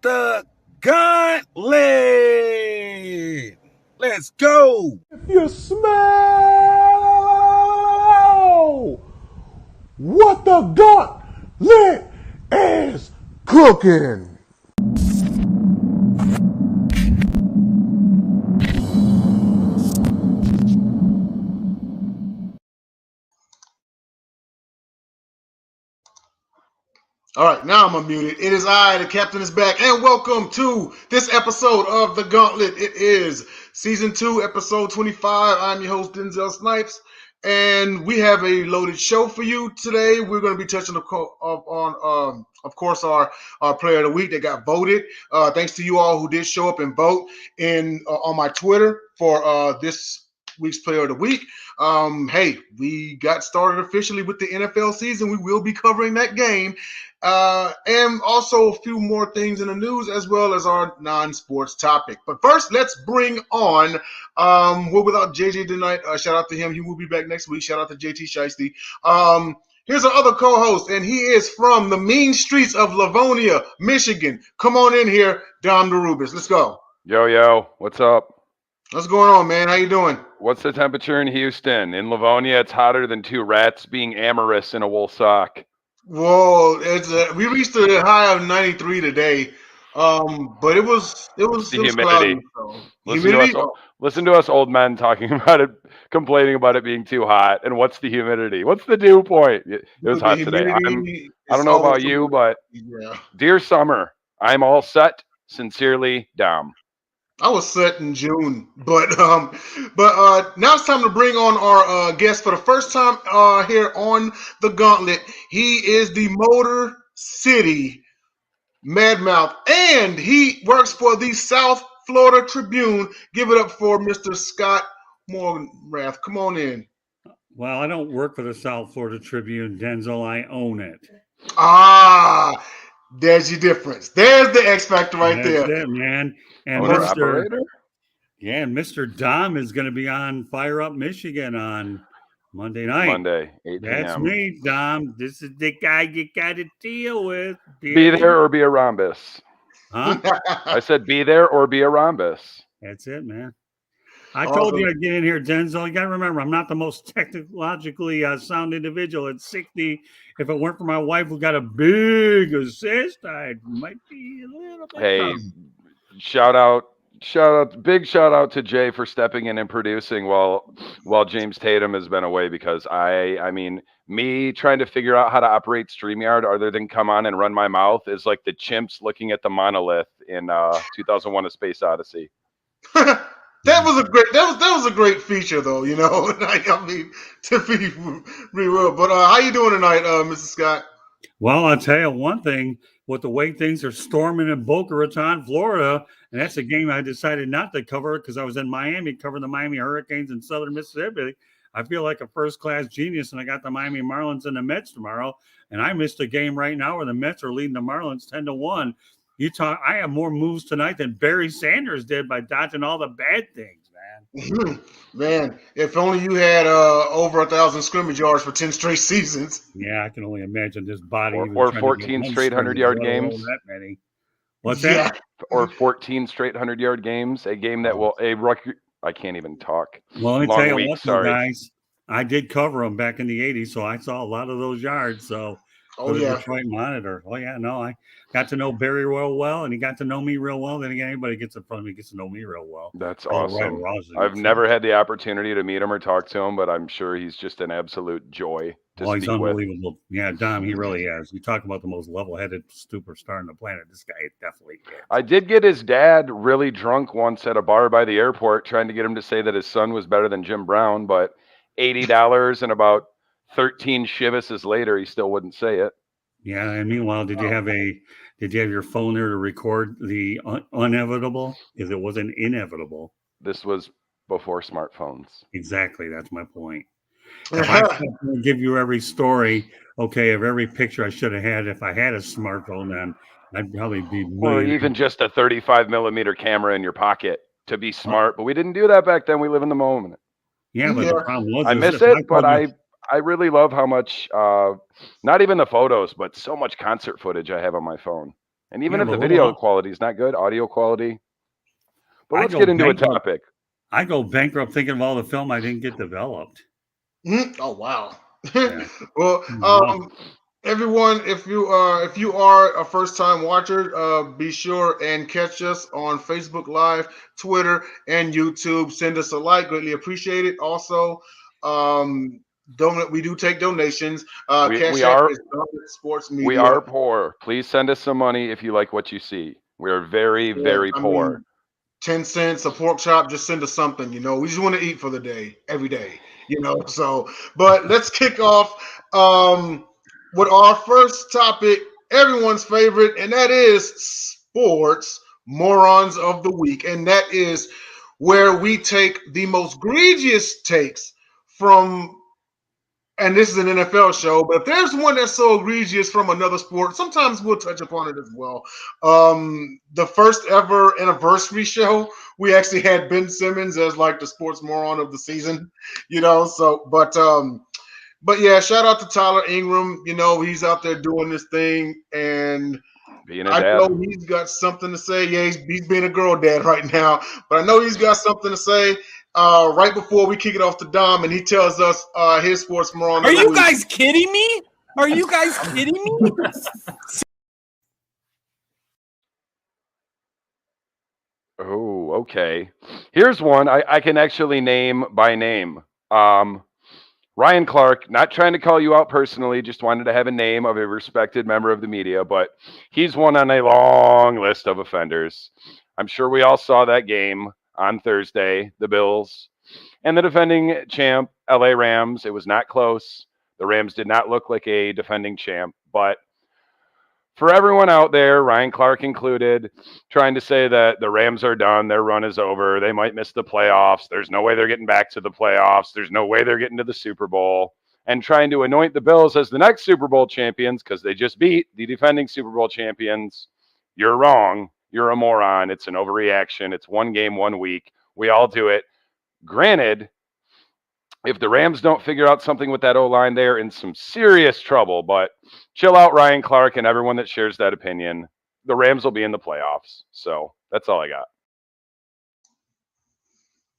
the Gauntlet. Let's go. If you smell what the gauntlet is cooking. All right, now I'm unmuted. It is I, the captain is back, and welcome to this episode of The Gauntlet. It is Season 2, Episode 25. I'm your host, Denzel Snipes, and we have a loaded show for you today. We're going to be touching on, of course, our Player of the Week that got voted. Thanks to you all who did show up and vote on my Twitter for this week's Player of the Week. Hey, we got started officially with the NFL season. We will be covering that game. And also a few more things in the news as well as our non-sports topic. But first, let's bring on, we're without JJ tonight. Shout out to him. He will be back next week. Shout out to JT Shiesty. Here's our other co-host, and he is from the mean streets of Livonia, Michigan. Come on in here, Dom DeRubis. Let's go. Yo, what's up? What's going on, man? How you doing? What's the temperature in Houston? In Livonia, it's hotter than two rats being amorous in a wool sock. Whoa, we reached a high of 93 today, but it was humidity. Cloudy, so. Listen to us old men talking about it, complaining about it being too hot. And what's the humidity? What's the dew point? It was hot today. I don't know about you, but yeah. Dear summer, I'm all set. Sincerely, Dom. I was set in June, but now it's time to bring on our guest for the first time here on the Gauntlet. He is the Motor City Madmouth, and he works for the South Florida Tribune. Give it up for Mr. Scott Morgenrath. Come on in. Well, I don't work for the South Florida Tribune, Denzel. I own it. There's your difference. There's the X factor right there. That's it, man. And Mr. Dom is going to be on Fire Up Michigan on Monday night. 8 p.m. That's me, Dom. This is the guy you got to deal with. Be there or be a rhombus. Huh? I said be there or be a rhombus. That's it, man. I told you I'd get in here, Denzel. You got to remember, I'm not the most technologically sound individual at 60. If it weren't for my wife who got a big assist, I might be a little bit. Hey, big shout out to Jay for stepping in and producing while James Tatum has been away, because I mean, me trying to figure out how to operate StreamYard other than come on and run my mouth is like the chimps looking at the monolith in 2001: A Space Odyssey. That was a great feature, though. You know, I mean, to be real. But how you doing tonight, Mr. Scott? Well, I'll tell you one thing. With the way things are storming in Boca Raton, Florida, and that's a game I decided not to cover because I was in Miami covering the Miami Hurricanes in Southern Mississippi. I feel like a first-class genius, and I got the Miami Marlins and the Mets tomorrow, and I missed a game right now where the Mets are leading the Marlins 10-1. I have more moves tonight than Barry Sanders did by dodging all the bad things, man. Man, if only you had over 1,000 scrimmage yards for 10 straight seasons. Yeah, I can only imagine this body. Or 14 straight 100-yard games. That many. What's that? Or 14 straight 100-yard games. A game that I can't even talk. Well, let me tell you what, guys. I did cover them back in the 80s, so I saw a lot of those yards. So. Detroit Monitor. I got to know Barry real well, and he got to know me real well. Then again, anybody gets in front of me gets to know me real well. That's awesome. I've never had the opportunity to meet him or talk to him, but I'm sure he's just an absolute joy to speak he's unbelievable. With. Yeah, Dom, he really is. You talk about the most level-headed superstar on the planet. This guy definitely is. I did get his dad really drunk once at a bar by the airport, trying to get him to say that his son was better than Jim Brown, but $80 and about 13 shivases later, he still wouldn't say it. Yeah, and meanwhile, did you have your phone there to record the inevitable? Because it wasn't inevitable. This was before smartphones. Exactly, that's my point. If I give you every story, of every picture I should have had if I had a smartphone, then I'd probably be. Or even just a 35 millimeter camera in your pocket to be smart, but we didn't do that back then. We live in the moment. Yeah, but the problem was I miss it, but I I really love how much, not even the photos, but so much concert footage I have on my phone. And even Yeah, if but the hold video on. quality is not good, audio quality. But I let's go get into a bankrupt. topic. I go bankrupt thinking of all the film I didn't get developed. Oh wow. Yeah. Well, Wow. everyone, if you are a first time watcher, be sure and catch us on Facebook Live, Twitter, and YouTube. Send us a like, greatly appreciate it. Also, we do take donations. We Cash we App are is Sports we Media. are poor. Please send us some money if you like what you see. We are very, Yeah, very I poor. mean, 10 cents, a pork chop, just send us something, we just want to eat for the day, every day, so, but let's kick off with our first topic, everyone's favorite, and that is sports morons of the week. And that is where we take the most egregious takes from, and this is an NFL show, but if there's one that's so egregious from another sport, sometimes we'll touch upon it as well. The first ever anniversary show, we actually had Ben Simmons as like the sports moron of the season, so, but yeah, shout out to Tyler Ingram. He's out there doing this thing, and Being a I dad. know he's got something to say. Yeah, he's being a girl dad right now, but I know he's got something to say. Right before we kick it off to Dom, and he tells us his sports moron Are of the you week. guys kidding me? Are you guys kidding me? Oh, okay. Here's one I can actually name by name. Ryan Clark, not trying to call you out personally, just wanted to have a name of a respected member of the media, but he's one on a long list of offenders. I'm sure we all saw that game on Thursday, the Bills and the defending champ, LA Rams. It was not close. The Rams did not look like a defending champ, but for everyone out there, Ryan Clark included, trying to say that the Rams are done, their run is over, they might miss the playoffs, there's no way they're getting back to the playoffs, there's no way they're getting to the Super Bowl, and trying to anoint the Bills as the next Super Bowl champions because they just beat the defending Super Bowl champions. You're wrong. You're a moron. It's an overreaction. It's one game, 1 week. We all do it. Granted, if the Rams don't figure out something with that O-line, they're in some serious trouble. But chill out, Ryan Clark, and everyone that shares that opinion. The Rams will be in the playoffs. So that's all I got.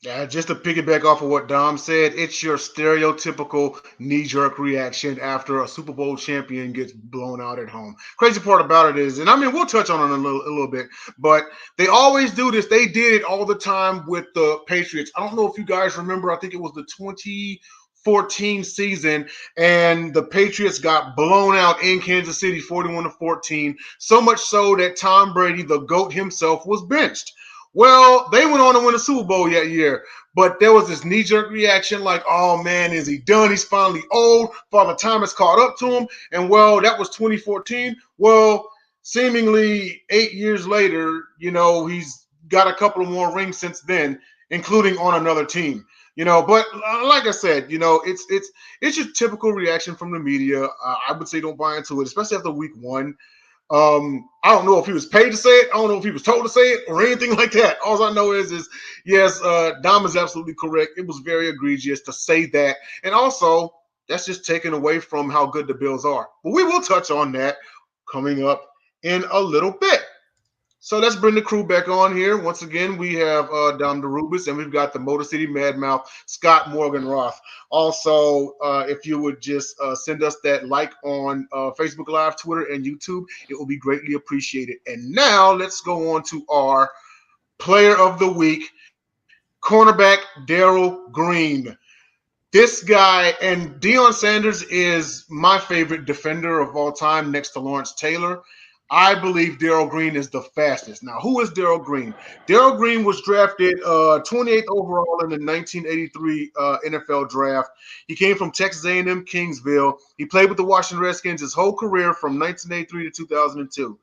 Yeah, just to piggyback off of what Dom said, it's your stereotypical knee-jerk reaction after a Super Bowl champion gets blown out at home. Crazy part about it is, and I mean, we'll touch on it a little bit, but they always do this. They did it all the time with the Patriots. I don't know if you guys remember, I think it was the 2014 season, and the Patriots got blown out in Kansas City 41-14, so much so that Tom Brady, the GOAT himself, was benched. Well, they went on to win a Super Bowl that year, but there was this knee-jerk reaction like, oh, man, is he done? He's finally old. Father Time has caught up to him. And, well, that was 2014. Well, seemingly 8 years later, he's got a couple of more rings since then, including on another team. But like I said, it's your typical reaction from the media. I would say don't buy into it, especially after week one. I don't know if he was paid to say it. I don't know if he was told to say it or anything like that. All I know is yes, Dom is absolutely correct. It was very egregious to say that. And also, that's just taken away from how good the Bills are. But we will touch on that coming up in a little bit. So let's bring the crew back on here. Once again, we have Dom DeRubis, and we've got the Motor City Madmouth, Scott Morgan Roth. Also, if you would just send us that like on Facebook Live, Twitter, and YouTube, it will be greatly appreciated. And now let's go on to our player of the week, cornerback Darrell Green. This guy, and Deion Sanders is my favorite defender of all time next to Lawrence Taylor. I believe Darrell Green is the fastest. Now, who is Darrell Green? Darrell Green was drafted 28th overall in the 1983 NFL draft. He came from Texas A&M Kingsville. He played with the Washington Redskins his whole career from 1983 to 2002.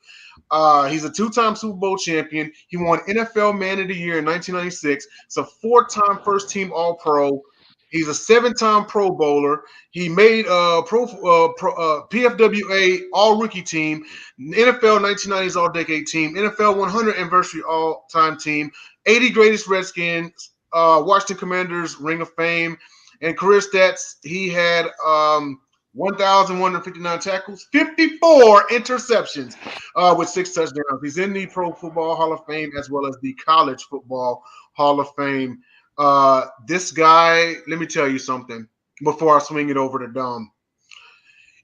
He's a two-time Super Bowl champion. He won NFL Man of the Year in 1996. He's a four-time first-team All-Pro. He's a 7-time Pro Bowler. He made PFWA All-Rookie Team, NFL 1990s All-Decade Team, NFL 100 Anniversary All-Time Team, 80 Greatest Redskins, Washington Commanders Ring of Fame, In career stats, he had 1,159 tackles, 54 interceptions, with 6 touchdowns. He's in the Pro Football Hall of Fame as well as the College Football Hall of Fame. This guy, let me tell you something before I swing it over to Dom.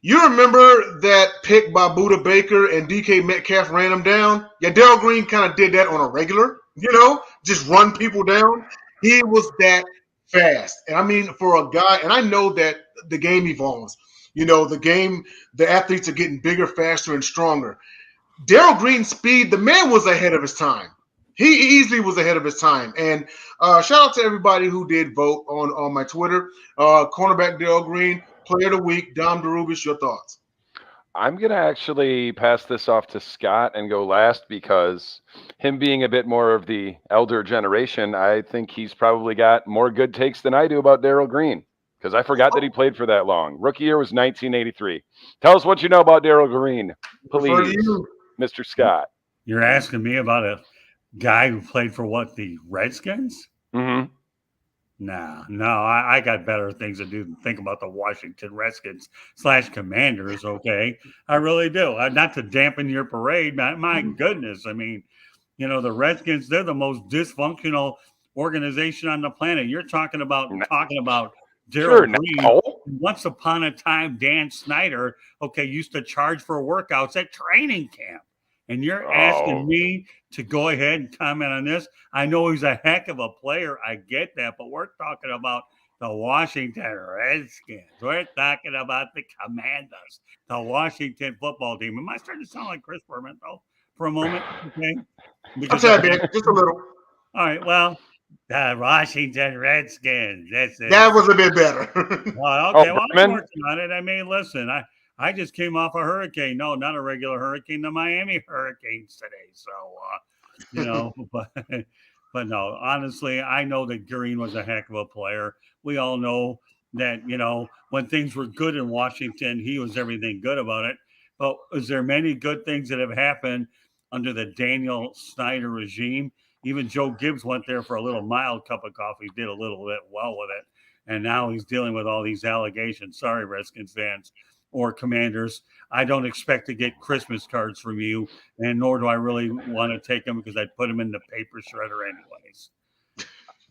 You remember that pick by Buda Baker and DK Metcalf ran him down? Yeah, Darrell Green kind of did that on a regular, just run people down. He was that fast. And I mean, for a guy, and I know that the game evolves. The athletes are getting bigger, faster, and stronger. Darrell Green's speed, the man was ahead of his time. He easily was ahead of his time. And shout out to everybody who did vote on my Twitter. Cornerback Darrell Green, Player of the Week, Dom DeRubis, your thoughts? I'm going to actually pass this off to Scott and go last because him being a bit more of the elder generation, I think he's probably got more good takes than I do about Darrell Green because I forgot that he played for that long. Rookie year was 1983. Tell us what you know about Darrell Green, please, Mr. Scott. You're asking me about a guy who played for what, the Redskins? Mm-hmm. No, I got better things to do than think about the Washington Redskins / Commanders, okay? I really do. Not to dampen your parade, my goodness. I mean, the Redskins, they're the most dysfunctional organization on the planet. You're talking about Darrell Green. No. Once upon a time, Dan Snyder, used to charge for workouts at training camp. And you're asking me to go ahead and comment on this. I know he's a heck of a player. I get that. But we're talking about the Washington Redskins. We're talking about the Commanders, the Washington football team. Am I starting to sound like Chris Berman, though, for a moment? Okay. Just a little. All right. Well, the Washington Redskins. That was a bit better. Well, okay. Well, I'm working on it. I mean, listen, I just came off a hurricane. No, not a regular hurricane, the Miami Hurricanes today. So, but no, honestly, I know that Green was a heck of a player. We all know that, when things were good in Washington, he was everything good about it. But is there many good things that have happened under the Daniel Snyder regime? Even Joe Gibbs went there for a little mild cup of coffee, did a little bit well with it. And now he's dealing with all these allegations. Sorry, Redskins fans or Commanders. I don't expect to get Christmas cards from you, and nor do I really want to take them because I'd put them in the paper shredder anyways.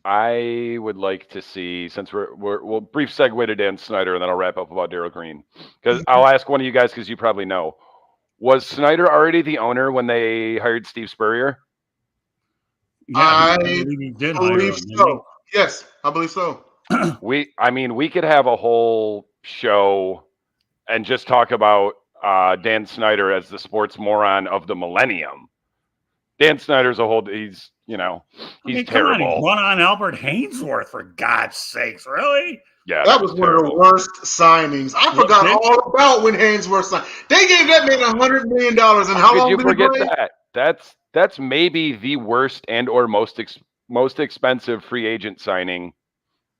I would like to see, since we'll brief segue to Dan Snyder, and then I'll wrap up about Darrell Green. Because I'll ask one of you guys because you probably know. Was Snyder already the owner when they hired Steve Spurrier? Yeah, I did believe so. Yes, I believe so. We could have a whole show and just talk about Dan Snyder as the sports moron of the millennium. Dan Snyder's he's terrible. He run on Albert Hainsworth, for God's sakes, really? Yeah, that was one of the worst signings. I forgot all about when Hainsworth signed. They gave that man $100 million, and how long did you forget that? That's maybe the worst and or most expensive free agent signing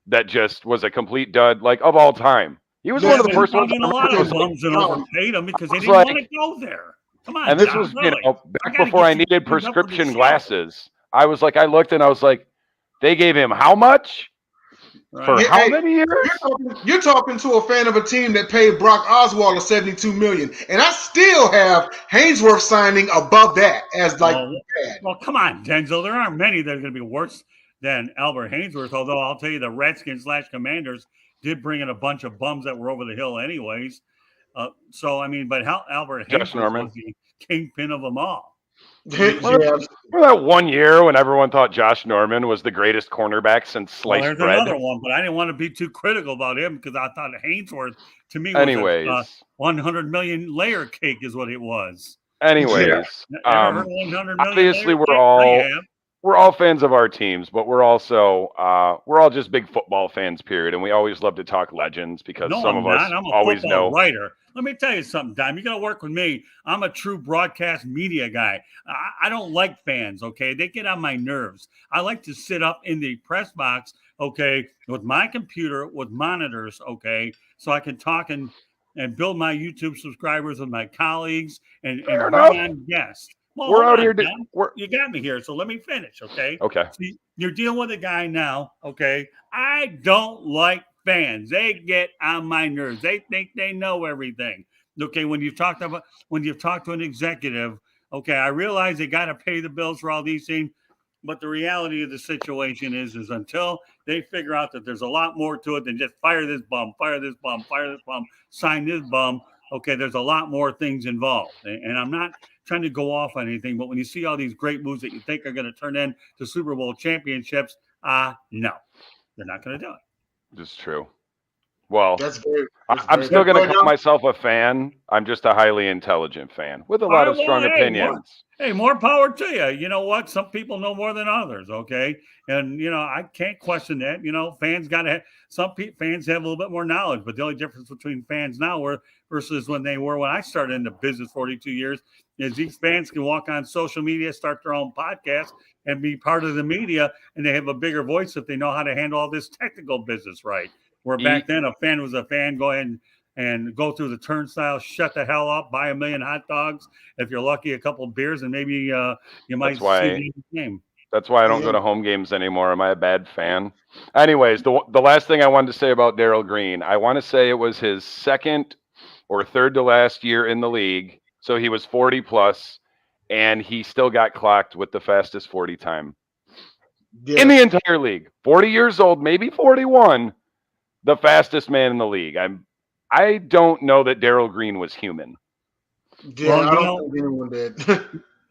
that just was a complete dud, of all time. He was one of the first ones. A lot of bums and overpaid him because they didn't want to go there. Come on, and this was back before I needed prescription glasses. I looked and I was like, they gave him how much for how many years? You're talking to a fan of a team that paid Brock Osweiler $72 million, and I still have Hainsworth signing above that as bad. Well, come on, Denzel. There aren't many that are going to be worse than Albert Hainsworth. Although I'll tell you, the Redskins / Commanders did bring in a bunch of bums that were over the hill anyways. But Albert Hainsworth was the kingpin of them all. Remember that one year when everyone thought Josh Norman was the greatest cornerback since sliced bread? There's another one, but I didn't want to be too critical about him because I thought Hainsworth, to me, was a 100 million layer cake is what it was. Anyways, obviously we're all fans of our teams, but we're all just big football fans, period. And we always love to talk legends because some of us always know. Writer. Let me tell you something, Dime. You got to work with me. I'm a true broadcast media guy. I don't like fans, okay? They get on my nerves. I like to sit up in the press box, okay, with my computer, with monitors, okay, so I can talk and build my YouTube subscribers with my colleagues and bring on guests. Well, we're out here. You got me here, so let me finish, okay? Okay. See, you're dealing with a guy now, okay? I don't like fans. They get on my nerves. They think they know everything. Okay, when you've talked to an executive, okay, I realize they got to pay the bills for all these things, but the reality of the situation is until they figure out that there's a lot more to it than just fire this bum, sign this bum. Okay, there's a lot more things involved, and I'm not trying to go off on anything, but when you see all these great moves that you think are going to turn into Super Bowl championships, no, they're not going to do it. It's true. Well, I'm very still good. going to call myself a fan. I'm just a highly intelligent fan with a lot of strong opinions. More power to you. You know what? Some people know more than others, okay? And, I can't question that. Fans got to have – fans have a little bit more knowledge, but the only difference between fans now versus when I started in the business 42 years is these fans can walk on social media, start their own podcast, and be part of the media, and they have a bigger voice if they know how to handle all this technical business right. Where back then a fan was a fan, go ahead and go through the turnstile, shut the hell up, buy 1 million hot dogs. If you're lucky, a couple of beers, and maybe you might see the game. That's why I don't go to home games anymore. Am I a bad fan? Anyways, the last thing I wanted to say about Darrell Green, I want to say it was his second or third to last year in the league. So he was 40 plus, and he still got clocked with the fastest 40 time in the entire league. 40 years old, maybe 41. The fastest man in the league. I don't know that Darrell Green was human. Yeah, I don't think anyone did.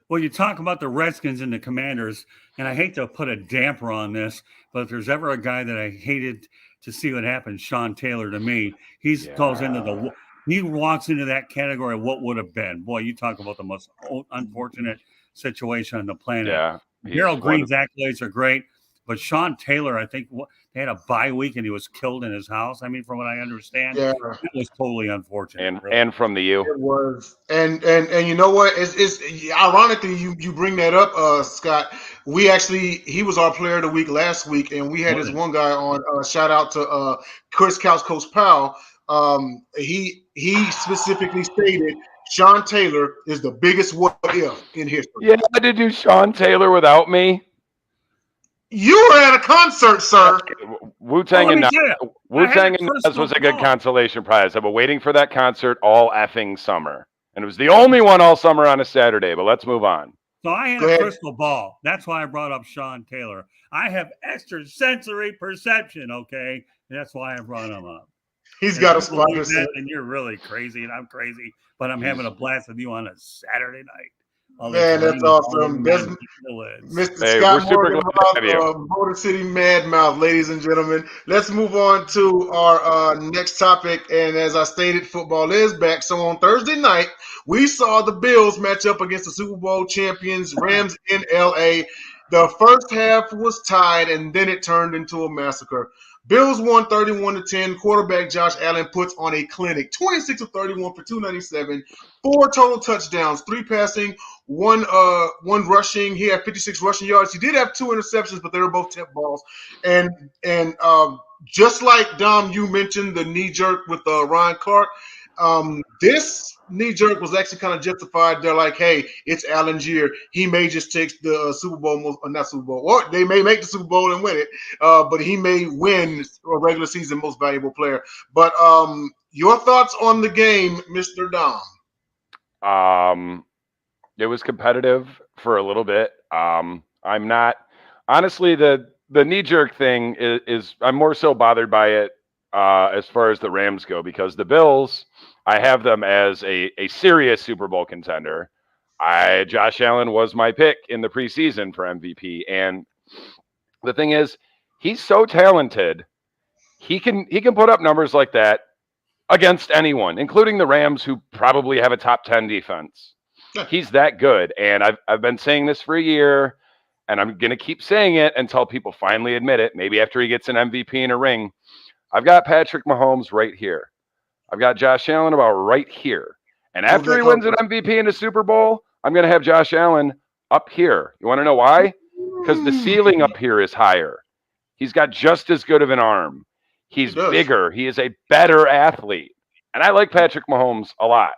Well, you talk about the Redskins and the Commanders, and I hate to put a damper on this, but if there's ever a guy that I hated to see what happened, Sean Taylor to me, he walks into that category of what would have been. Boy, you talk about the most unfortunate situation on the planet. Yeah, Darrell Green's accolades are great. But Sean Taylor, I think they had a bye week and he was killed in his house. I mean, from what I understand, it was totally unfortunate. And from the U. It was. And you know what? It's ironically you bring that up, Scott. He was our player of the week last week, and we had this one guy on. Shout out to Chris Couch, Coach Powell. He specifically stated Sean Taylor is the biggest what if in history. Yeah, to do Sean Taylor without me. You were at a concert, sir. Wu-Tang and Nas was a good consolation prize. I've been waiting for that concert all effing summer. And it was the only one all summer on a Saturday, but let's move on. So I had a crystal ball. That's why I brought up Sean Taylor. I have extrasensory perception, okay? That's why I brought him up. He's got a spot. And you're really crazy, and I'm crazy, but I'm having a blast with you on a Saturday night. Man, that's awesome. That's Mr. Scott Morgan about Motor City Mad Mouth, ladies and gentlemen. Let's move on to our next topic. And as I stated, football is back. So on Thursday night, we saw the Bills match up against the Super Bowl champions, Rams in L.A. The first half was tied, and then it turned into a massacre. Bills won 31-10. Quarterback Josh Allen puts on a clinic, 26 of 31 for 297, 4 total touchdowns, 3 passing, one rushing. He had 56 rushing yards. He did have 2 interceptions, but they were both tip balls. And just like Dom, you mentioned the knee jerk with Ryan Clark. This knee jerk was actually kind of justified. They're like, hey, it's Allen's year. He may just take the Super Bowl, not Super Bowl, or they may make the Super Bowl and win it, but he may win a regular season most valuable player. But your thoughts on the game, Mr. Dom? It was competitive for a little bit. I'm not honestly the knee jerk thing is I'm more so bothered by it as far as the Rams go, because the Bills, I have them as a serious Super Bowl contender. Josh Allen was my pick in the preseason for MVP, and the thing is, he's so talented. He can put up numbers like that against anyone, including the Rams, who probably have a top 10 defense. He's that good, and I've been saying this for a year, and I'm going to keep saying it until people finally admit it, maybe after he gets an MVP and a ring. I've got Patrick Mahomes right here. I've got Josh Allen about right here. And after he wins an MVP and a Super Bowl, I'm going to have Josh Allen up here. You want to know why? Because the ceiling up here is higher. He's got just as good of an arm. He's bigger. He is a better athlete. And I like Patrick Mahomes a lot.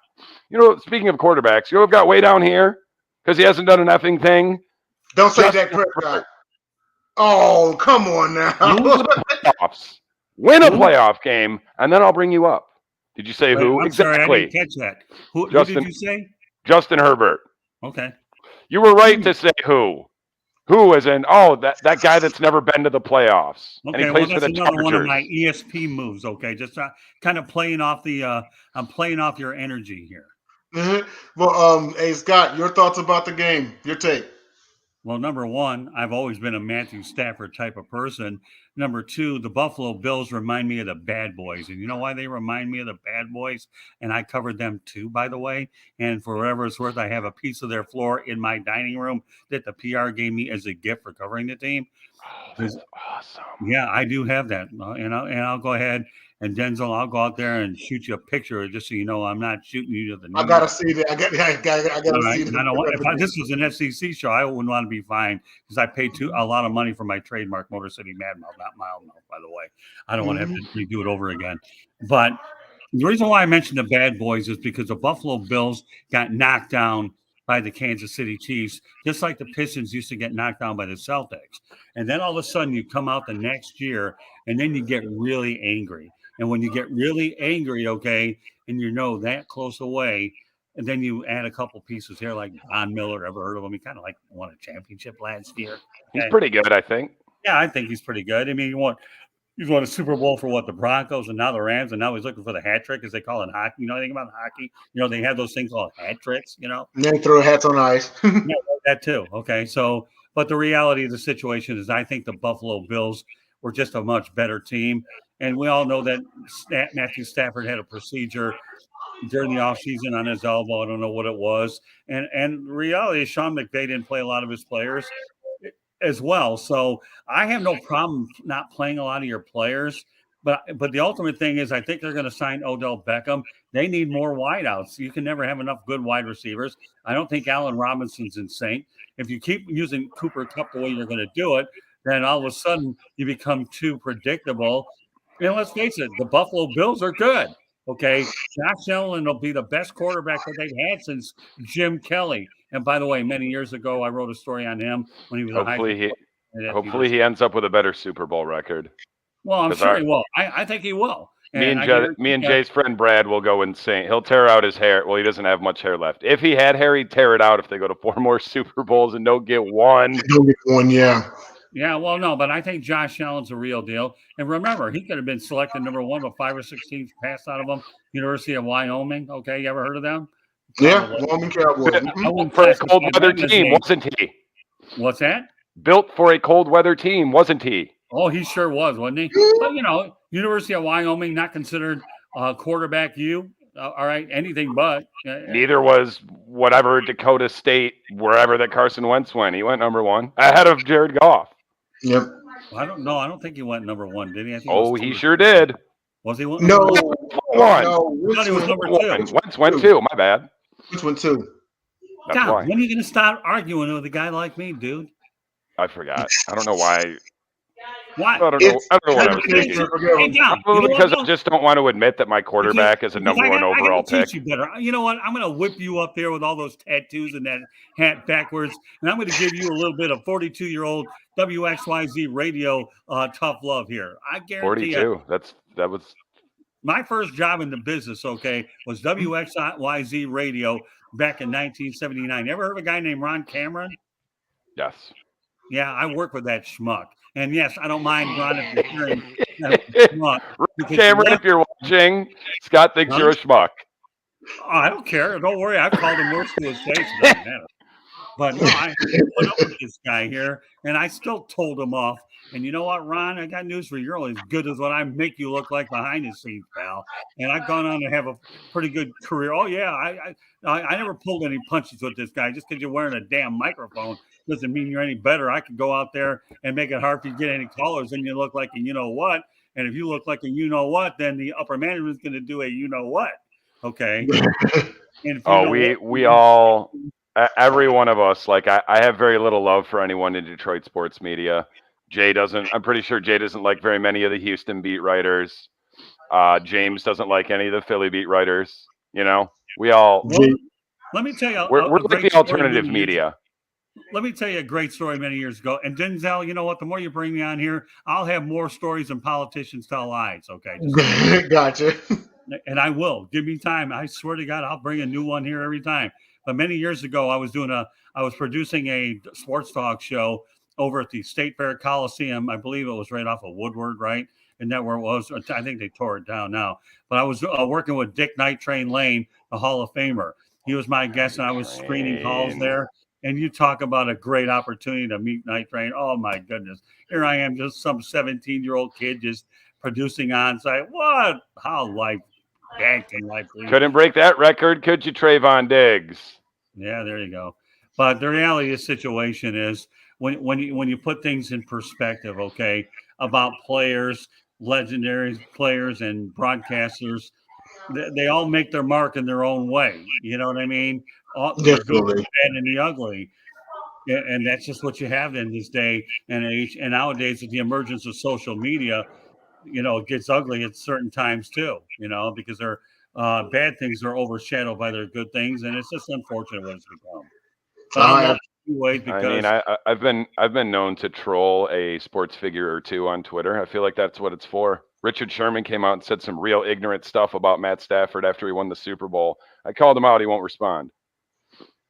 You know, speaking of quarterbacks, you know who've got way down here because he hasn't done an effing thing? Don't say Dak Prescott. Oh, come on now. Lose the playoffs. win a playoff game, and then I'll bring you up. Did you say who? I'm Exactly. sorry, I didn't catch that. Who did you say? Justin Herbert. Okay. You were right to say who. Who is in? Oh, that guy that's never been to the playoffs. Okay, and he plays well, that's for the another Chargers. one of my ESP moves. Okay, just kind of playing off the. I'm playing off your energy here. Mm-hmm. Well, hey Scott, your thoughts about the game? Your take? Well, number one, I've always been a Matthew Stafford type of person. Number two, the Buffalo Bills remind me of the Bad Boys. And you know why they remind me of the Bad Boys? And I covered them too, by the way. And for whatever it's worth, I have a piece of their floor in my dining room that the PR gave me as a gift for covering the team. Oh, that's awesome. Yeah, I do have that. And I'll go ahead. And Denzel, I'll go out there and shoot you a picture just so you know I'm not shooting you to the knee. I gotta see that. I gotta see that. If this was an FCC show, I wouldn't want to be fined because I paid a lot of money for my trademark Motor City Mad Mouth, not Mild Mouth, by the way. I don't want to have to redo it over again. But the reason why I mentioned the Bad Boys is because the Buffalo Bills got knocked down by the Kansas City Chiefs, just like the Pistons used to get knocked down by the Celtics. And then all of a sudden you come out the next year and then you get really angry. And when you get really angry, okay, and you know that close away, and then you add a couple pieces here, like Von Miller, ever heard of him? He kind of like won a championship last year. He's pretty good, I think. Yeah, I think he's pretty good. I mean, he's won a Super Bowl for the Broncos and now the Rams, and now he's looking for the hat trick, as they call it in hockey. You know anything about hockey? You know, they have those things called hat tricks, you know? And then throw hats on ice. Yeah, that too. Okay, so, but the reality of the situation is I think the Buffalo Bills were just a much better team. And we all know that Matthew Stafford had a procedure during the offseason on his elbow. I don't know what it was. And the reality is Sean McVay didn't play a lot of his players as well. So I have no problem not playing a lot of your players. But the ultimate thing is I think they're going to sign Odell Beckham. They need more wideouts. You can never have enough good wide receivers. I don't think Allen Robinson's in sync. If you keep using Cooper Kupp the way you're going to do it, then all of a sudden you become too predictable. And let's face it, the Buffalo Bills are good. Okay, Josh Allen will be the best quarterback that they've had since Jim Kelly. And by the way, many years ago, I wrote a story on him when he was hopefully he ends up with a better Super Bowl record. Well, I'm sure he will. I think he will. Me and Jay's friend Brad will go insane. He'll tear out his hair. Well, he doesn't have much hair left. If he had hair, he'd tear it out if they go to 4 more Super Bowls and don't get one. Don't get one, yeah. Yeah, well, no, but I think Josh Allen's a real deal. And remember, he could have been selected number 1, but 5 or 6 teams passed out of him. University of Wyoming. Okay, you ever heard of them? Yeah, Wyoming Cowboys. For a cold weather team, wasn't he? What's that? Built for a cold weather team, wasn't he? Oh, he sure was, wasn't he? But, you know, University of Wyoming, not considered quarterback all right, anything but. Neither was whatever Dakota State, wherever that Carson Wentz went. He went number 1 ahead of Jared Goff. Yep. I don't know. I don't think he went number 1, did he? I think he sure did. Was he one? No. One. No, I thought he was number 2. Wentz went 2. My bad. Which one, 2? That's Tom, why. when are you going to stop arguing with a guy like me, dude? I forgot. I don't know why. Why? I don't know what I was thinking. Hey, Tom, Probably because I just don't want to admit that my quarterback is a number 1 overall pick. Teach you better. You know what? I'm going to whip you up there with all those tattoos and that hat backwards, and I'm going to give you a little bit of 42-year-old WXYZ radio tough love here. I guarantee 42. That was my first job in the business. Okay, was WXYZ radio back in 1979. Ever heard of a guy named Ron Cameron? Yes. Yeah, I work with that schmuck. And yes, I don't mind Ron if you're hearing schmuck. Cameron, if you're watching, Scott thinks you're a schmuck. Oh, I don't care. Don't worry. I've called him worse to his face. It doesn't matter. But no, I put up with this guy here, and I still told him off. And you know what, Ron? I got news for you. You're only as good as what I make you look like behind the scenes, pal. And I've gone on to have a pretty good career. Oh, yeah. I never pulled any punches with this guy. Just because you're wearing a damn microphone doesn't mean you're any better. I could go out there and make it hard for you to get any callers, and you look like a you-know-what. And if you look like a you-know-what, then the upper management is going to do a you-know-what. Okay? We all – every one of us, like I have very little love for anyone in Detroit sports media. Jay doesn't. I'm pretty sure Jay doesn't like very many of the Houston beat writers. James doesn't like any of the Philly beat writers. You know, we all. Well, let me tell you, we're like the alternative media. Let me tell you a great story many years ago. And Denzel, you know what? The more you bring me on here, I'll have more stories than politicians tell lies. Okay. Gotcha. And I will. Give me time. I swear to God, I'll bring a new one here every time. But many years ago, I was producing a sports talk show over at the State Fair Coliseum. I believe it was right off of Woodward, right? And that where it was. I think they tore it down now. But I was working with Dick Night Train Lane, the Hall of Famer. He was my guest, and I was screening calls there. And you talk about a great opportunity to meet Night Train. Oh, my goodness. Here I am, just some 17-year-old kid just producing on site. What? How life acting like couldn't break that record, could you, Trayvon Diggs? Yeah, there you go. But the reality of the situation is when you put things in perspective, okay, about players, legendary players and broadcasters, they all make their mark in their own way. You know what I mean? The good, the bad, and the ugly. And that's just what you have in this day and age. And nowadays, with the emergence of social media, you know, it gets ugly at certain times too, you know, because their bad things are overshadowed by their good things. And it's just unfortunate what it's become. But I've been known to troll a sports figure or two on Twitter. I feel like that's what it's for. Richard Sherman came out and said some real ignorant stuff about Matt Stafford after he won the Super Bowl. I called him out. He won't respond.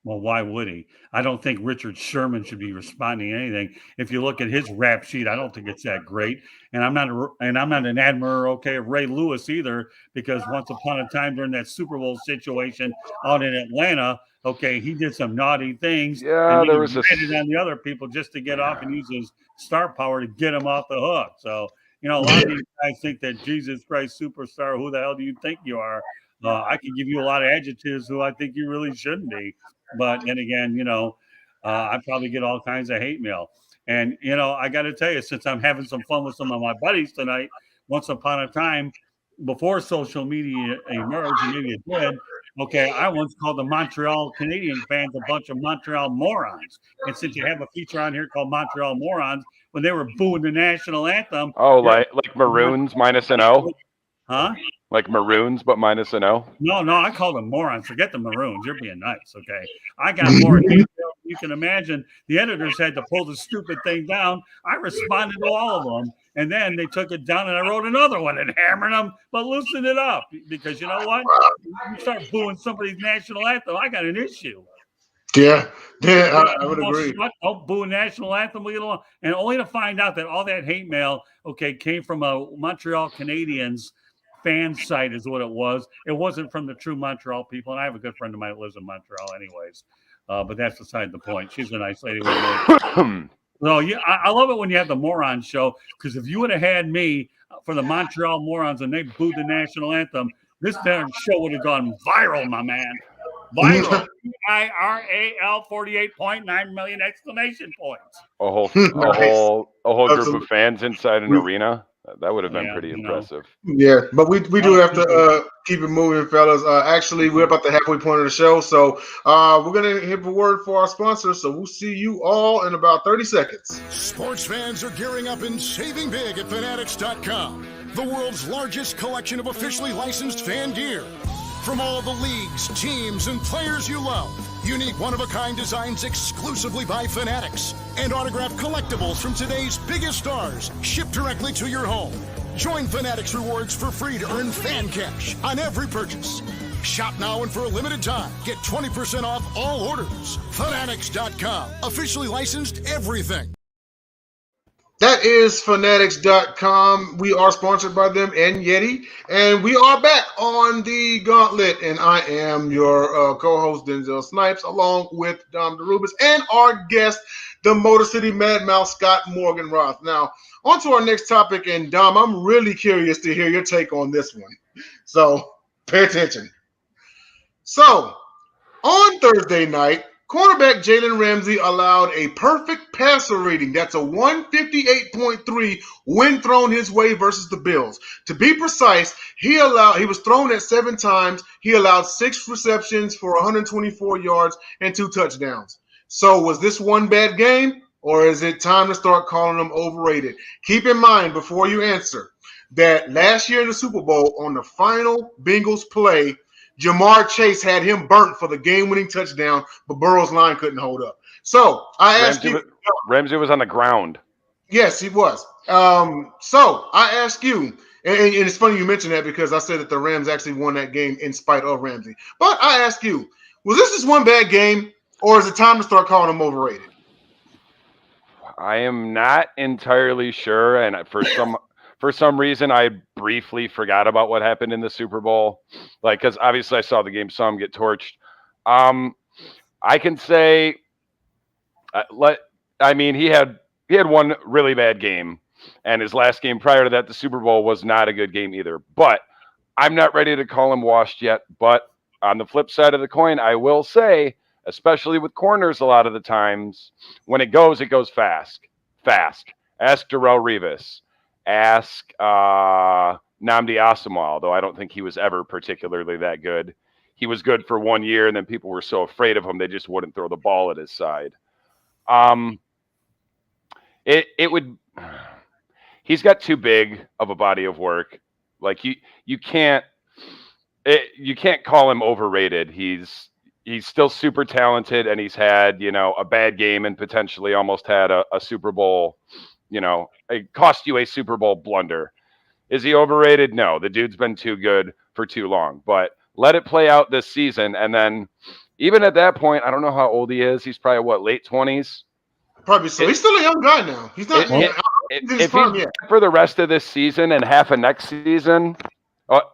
Well, why would he? I don't think Richard Sherman should be responding to anything. If you look at his rap sheet, I don't think it's that great. And I'm not an admirer, okay, of Ray Lewis either, because once upon a time during that Super Bowl situation out in Atlanta, okay, he did some naughty things. Yeah, and there was on the other people just to get off and use his star power to get him off the hook. So, you know, a lot of these guys think that Jesus Christ superstar, who the hell do you think you are? I can give you a lot of adjectives who I think you really shouldn't be. But then again, you know, I probably get all kinds of hate mail. And, you know, I got to tell you, since I'm having some fun with some of my buddies tonight, once upon a time, before social media emerged, and maybe it did, okay, I once called the Montreal Canadian fans a bunch of Montreal morons. And since you have a feature on here called Montreal Morons, when they were booing the national anthem. Oh, like Maroons minus an O? Huh? Like Maroons, but minus an O? No, I call them morons. Forget the Maroons. You're being nice, okay? I got more hate than you can imagine. The editors had to pull the stupid thing down. I responded to all of them, and then they took it down, and I wrote another one and hammered them, but loosened it up. Because you know what? You start booing somebody's national anthem, I got an issue. Yeah, I would agree. Don't boo a national anthem, we get along. And only to find out that all that hate mail, okay, came from a Montreal Canadiens fan site is what it was. It wasn't from the true Montreal people. And I have a good friend of mine that lives in Montreal anyways. But that's beside the point. She's a nice lady. No, yeah, I love it when you have the moron show, because if you would have had me for the Montreal Morons and they booed the national anthem, this damn show would have gone viral, my man. Viral. VIRAL 48.9 million exclamation points. A whole group of fans inside an arena. That would have been pretty impressive. Yeah, but we do have to keep it moving, fellas. Actually, we're about the halfway point of the show, so we're going to hit a word for our sponsor, so we'll see you all in about 30 seconds. Sports fans are gearing up and saving big at Fanatics.com, the world's largest collection of officially licensed fan gear. From all the leagues, teams, and players you love. Unique one-of-a-kind designs exclusively by Fanatics. And autographed collectibles from today's biggest stars shipped directly to your home. Join Fanatics Rewards for free to earn fan cash on every purchase. Shop now and for a limited time, get 20% off all orders. Fanatics.com, officially licensed everything. That is Fanatics.com. We are sponsored by them and Yeti. And we are back on the Gauntlet. And I am your co-host, Denzel Snipes, along with Dom DeRubis and our guest, the Motor City Mad Mouse, Scott Morgan-Roth. Now, on to our next topic. And Dom, I'm really curious to hear your take on this one. So, pay attention. So, on Thursday night, cornerback Jalen Ramsey allowed a perfect passer rating. That's a 158.3 when thrown his way versus the Bills. To be precise, he was thrown at 7 times. He allowed 6 receptions for 124 yards and 2 touchdowns. So was this one bad game, or is it time to start calling him overrated? Keep in mind before you answer that last year in the Super Bowl on the final Bengals play, Jamar Chase had him burnt for the game-winning touchdown, but Burrow's line couldn't hold up. So I ask you, Ramsey was on the ground. yes, he was. So I ask you, and it's funny you mentioned that because I said that the Rams actually won that game in spite of Ramsey. But I ask you, was this just one bad game, or is it time to start calling him overrated? I am not entirely sure, and for some reason I briefly forgot about what happened in the Super Bowl, because obviously I saw the game, saw him get torched. I can say, he had one really bad game, and his last game prior to that, the Super Bowl, was not a good game either. But I'm not ready to call him washed yet. But on the flip side of the coin, I will say, especially with corners, a lot of the times when it goes fast. Ask Darrell Revis. Ask Nnamdi Asomugha, though I don't think he was ever particularly that good. He was good for 1 year, and then people were so afraid of him they just wouldn't throw the ball at his side. He's got too big of a body of work. Like you can't call him overrated. He's still super talented, and he's had, a bad game and potentially almost had a Super Bowl, it cost you a Super Bowl blunder. Is he overrated? No, the dude's been too good for too long, but let it play out this season. And then even at that point, I don't know how old he is. He's probably late 20s. Probably so. He's still a young guy now. He's not if he's for the rest of this season and half of next season,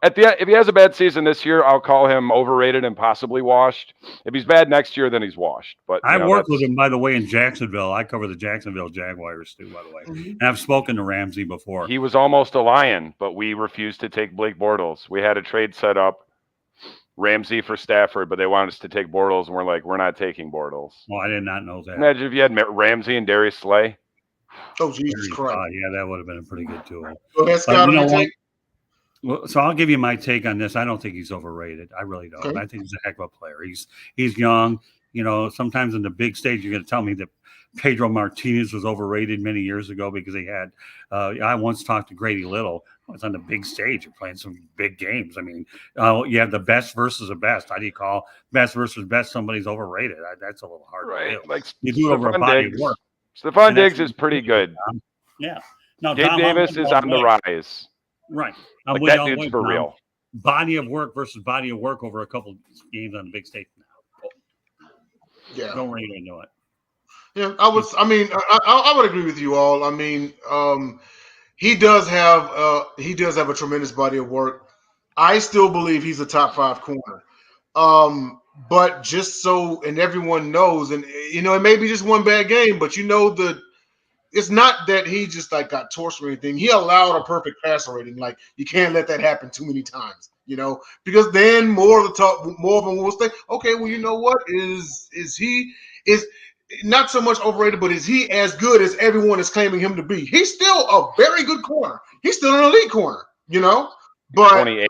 if he has a bad season this year, I'll call him overrated and possibly washed. If he's bad next year, then he's washed. But I worked with him, by the way, in Jacksonville. I cover the Jacksonville Jaguars too, by the way. Mm-hmm. And I've spoken to Ramsey before. He was almost a Lion, but we refused to take Blake Bortles. We had a trade set up, Ramsey for Stafford, but they wanted us to take Bortles, and we're like, we're not taking Bortles. Well, I did not know that. Imagine if you had Ramsey and Darius Slay. Oh, Jesus Christ. Yeah, that would have been a pretty good duo. Well, that's got to take. Well, so I'll give you my take on this. I don't think he's overrated. I really don't. Okay. I think he's a heck of a player. He's young. Sometimes in the big stage, you're going to tell me that Pedro Martinez was overrated many years ago because he had. I once talked to Grady Little. It's on the big stage. You're playing some big games. I mean, you have the best versus the best. How do you call best versus best somebody's overrated? That's a little hard to do. Like you do over a body of work. Stephon Diggs is pretty good. Yeah. Now, Gabe Davis is on the rise. Right. That dude's for real. Body of work versus body of work over a couple games on the big stage now. Yeah. Don't really know it. Yeah, I would agree with you all. I mean, he does have a tremendous body of work. I still believe he's a top 5 corner. But just so, and everyone knows, and it may be just one bad game, but it's not that he just got torched or anything. He allowed a perfect passer rating. You can't let that happen too many times, because then more of them will say, okay, well, you know what? Is he not so much overrated, but is he as good as everyone is claiming him to be? He's still a very good corner. He's still an elite corner, but 28.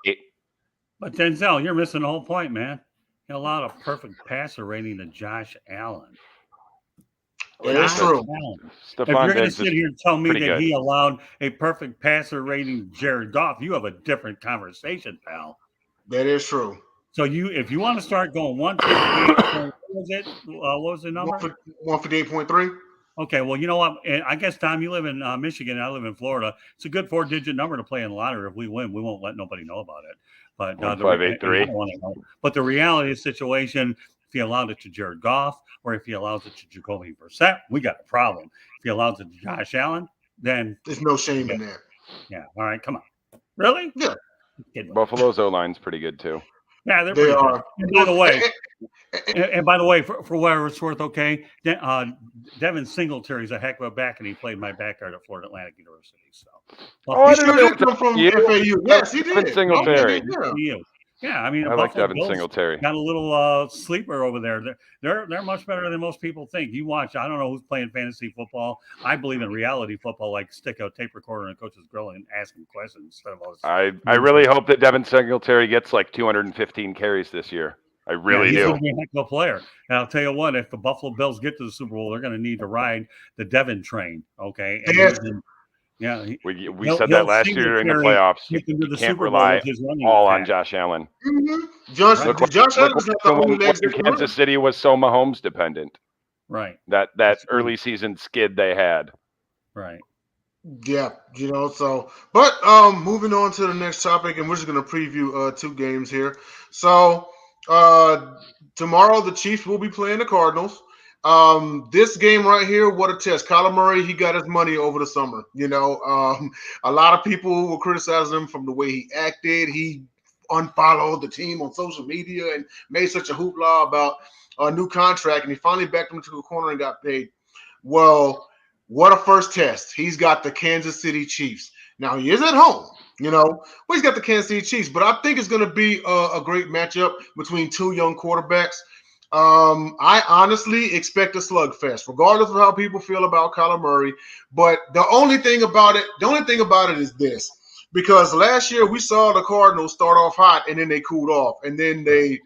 But Denzel, you're missing the whole point, man. He allowed a perfect passer rating to Josh Allen. That's true. If you're going to sit here and tell me that he allowed a perfect passer rating to Jared Goff, you have a different conversation, pal. That is true. So if you want to start going 158, what was it? What was the number? 158.3. Okay, well, you know what? And I guess, Tom, you live in Michigan. I live in Florida. It's a good 4-digit number to play in the lottery. If we win, we won't let nobody know about it. But 583. But the reality of the situation, if he allowed it to Jared Goff or if he allows it to Jacoby Brissett, we got a problem. If he allows it to Josh Allen, then there's no shame in that. Yeah. All right. Come on. Really? Yeah. Buffalo's O-line's pretty good too. Yeah, they are. And by the way, for whatever it's worth, okay, Devin Singletary's a heck of a back, and he played my backyard at Florida Atlantic University. So, he did come from FAU. Yes, he did. Devin Singletary. Yeah, I mean, I like Devin Singletary. Got a little sleeper over there. They're much better than most people think. You watch. I don't know who's playing fantasy football. I believe in reality football, like stick a tape recorder in a coach's grill and ask him questions instead of all this. I really hope that Devin Singletary gets 215 carries this year. I really do. He's going to be a heck of a player. And I'll tell you what, if the Buffalo Bills get to the Super Bowl, they're going to need to ride the Devin train. Okay. And Yeah, we said that last year in the playoffs. You can't rely all on Josh Allen. Mm-hmm. Josh Allen is not the only legs when Kansas City was so Mahomes dependent. Right. That early season skid they had. Right. Yeah, so but moving on to the next topic, and we're just gonna preview 2 games here. So tomorrow the Chiefs will be playing the Cardinals. This game right here, what a test. Kyler Murray, he got his money over the summer. A lot of people were criticizing him from the way he acted. He unfollowed the team on social media and made such a hoopla about a new contract, and he finally backed him to a corner and got paid. Well, what a first test. He's got the Kansas City Chiefs. Now, he is at home, he's got the Kansas City Chiefs, but I think it's going to be a great matchup between 2 young quarterbacks. I honestly expect a slugfest, regardless of how people feel about Kyler Murray. But the only thing about it is this, because last year we saw the Cardinals start off hot and then they cooled off, and then they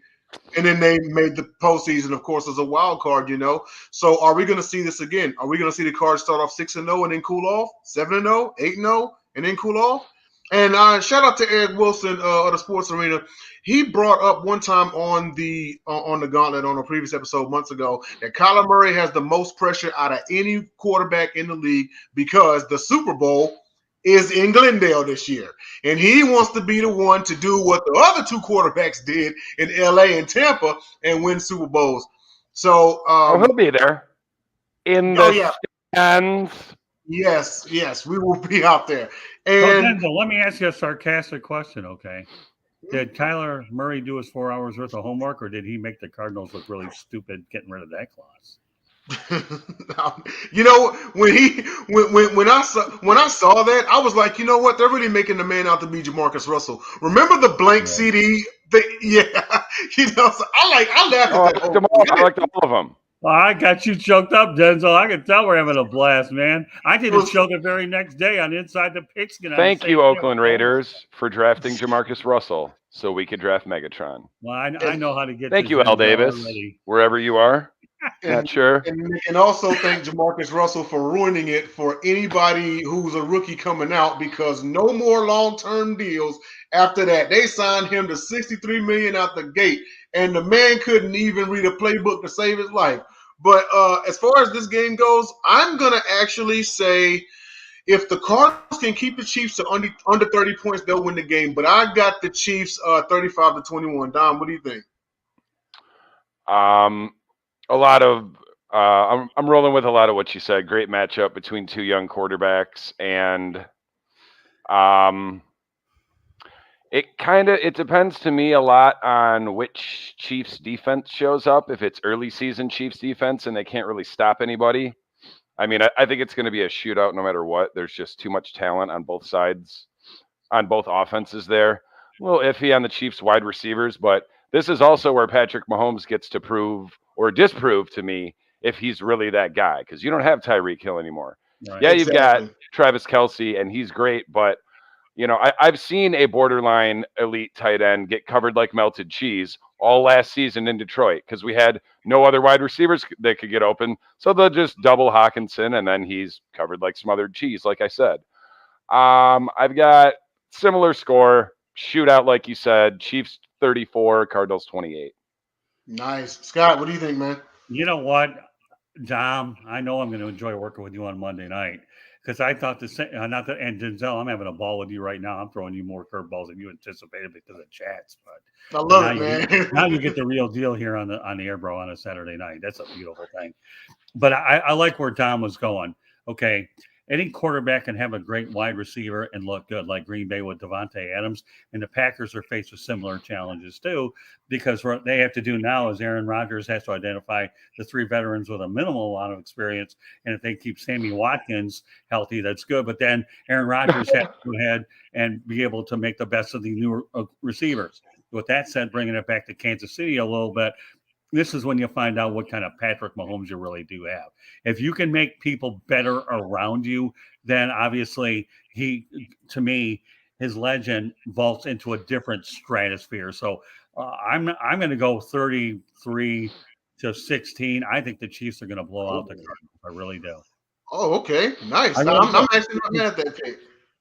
made the postseason, of course, as a wild card, So are we going to see this again? Are we going to see the Cards start off 6-0 and then cool off, 7-0, 8-0, and then cool off? And shout out to Eric Wilson of the Sports Arena. He brought up one time on the Gauntlet on a previous episode months ago that Kyler Murray has the most pressure out of any quarterback in the league because the Super Bowl is in Glendale this year. And he wants to be the one to do what the other 2 quarterbacks did in LA and Tampa and win Super Bowls. So he'll be there in the stands. Yes, we will be out there. And Denzel, let me ask you a sarcastic question, okay? Did Kyler Murray do his 4 hours worth of homework, or did he make the Cardinals look really stupid getting rid of that clause? When I saw that, I was like, you know what? They're really making the man out to be Jamarcus Russell. Remember the blank CD? So I laughed at that. I liked all of them. Well, I got you choked up, Denzel. I can tell we're having a blast, man. I did a show the very next day on Inside the Pigskin. Thank you, Oakland Raiders, for drafting Jamarcus Russell so we could draft Megatron. Well, I know how to get. Thank you, Al Davis, wherever you are. Not sure. And also thank Jamarcus Russell for ruining it for anybody who's a rookie coming out, because no more long-term deals after that. They signed him to $63 million out the gate, and the man couldn't even read a playbook to save his life. But as far as this game goes, I'm going to actually say if the Cardinals can keep the Chiefs to under 30 points, they'll win the game. But I got the Chiefs 35-21. Dom, what do you think? A lot of I'm rolling with a lot of what you said. Great matchup between 2 young quarterbacks, and it depends to me a lot on which Chiefs defense shows up. If it's early season Chiefs defense and they can't really stop anybody, I mean, I think it's going to be a shootout no matter what. There's just too much talent on both sides, on both offenses there. A little iffy on the Chiefs wide receivers, but this is also where Patrick Mahomes gets to prove or disprove to me if he's really that guy, because you don't have Tyreek Hill anymore. Right. Yeah, you've got Travis Kelce, and he's great, but I've seen a borderline elite tight end get covered like melted cheese all last season in Detroit because we had no other wide receivers that could get open. So they'll just double Hawkinson, and then he's covered like smothered cheese, like I said. I've got similar score, shootout, like you said, Chiefs 34, Cardinals 28. Nice. Scott, what do you think, man? You know what, Dom? I know I'm going to enjoy working with you on Monday night. Because I thought the same, and Denzel, I'm having a ball with you right now. I'm throwing you more curveballs than you anticipated because of chats. But I love it, man. Now you get the real deal here on the air, bro, on a Saturday night. That's a beautiful thing. But I like where Tom was going. Okay, any quarterback can have a great wide receiver and look good, like Green Bay with Devontae Adams. And the Packers are faced with similar challenges too, because what they have to do now is Aaron Rodgers has to identify the 3 veterans with a minimal amount of experience. And if they keep Sammy Watkins healthy, that's good. But then Aaron Rodgers has to go ahead and be able to make the best of the new receivers. With that said, bringing it back to Kansas City a little bit, this is when you find out what kind of Patrick Mahomes you really do have. If you can make people better around you, then obviously to me, his legend vaults into a different stratosphere. So I'm going to go 33-16. I think the Chiefs are going to blow out the Cardinals. I really do. Oh, okay, nice. I I'm really do. actually not mad at that pick.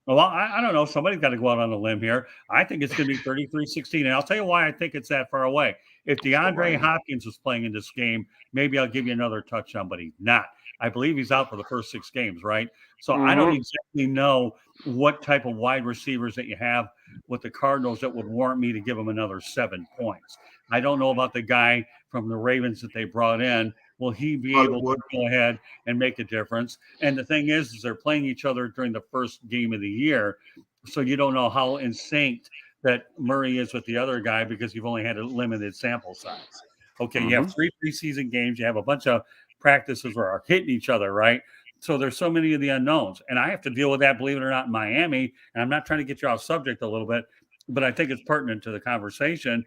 Well, I don't know. Somebody's got to go out on a limb here. I think it's going to be 33-16. And I'll tell you why I think it's that far away. If DeAndre Hopkins was playing in this game, maybe I'll give you another touchdown, but he's not. I believe he's out for the first 6 games, right? So I don't exactly know what type of wide receivers that you have with the Cardinals that would warrant me to give them another 7 points. I don't know about the guy from the Ravens that they brought in. Will he be able to go ahead and make a difference? And the thing is they're playing each other during the first game of the year. So you don't know how in sync that Murray is with the other guy because you've only had a limited sample size. Okay, you have 3 preseason games. You have a bunch of practices where are hitting each other, right? So there's so many of the unknowns. And I have to deal with that, believe it or not, in Miami. And I'm not trying to get you off subject a little bit, but I think it's pertinent to the conversation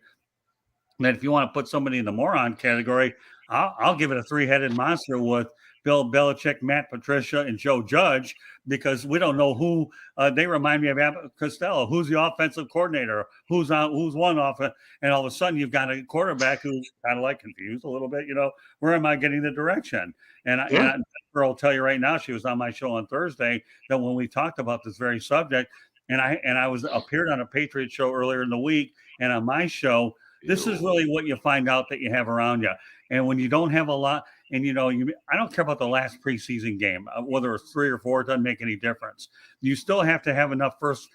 that if you want to put somebody in the moron category, I'll give it a 3-headed monster with Bill Belichick, Matt Patricia, and Joe Judge, because we don't know who they remind me of Abbott Costello. Who's the offensive coordinator? Who's one offense? And all of a sudden you've got a quarterback who's kind of like confused a little bit. Where am I getting the direction? And Darrell will tell you right now, she was on my show on Thursday, that when we talked about this very subject, and I appeared on a Patriot show earlier in the week, and on my show, this is really what you find out that you have around you. And when you don't have a lot, and I don't care about the last preseason game, whether it's 3 or 4, it doesn't make any difference. You still have to have enough first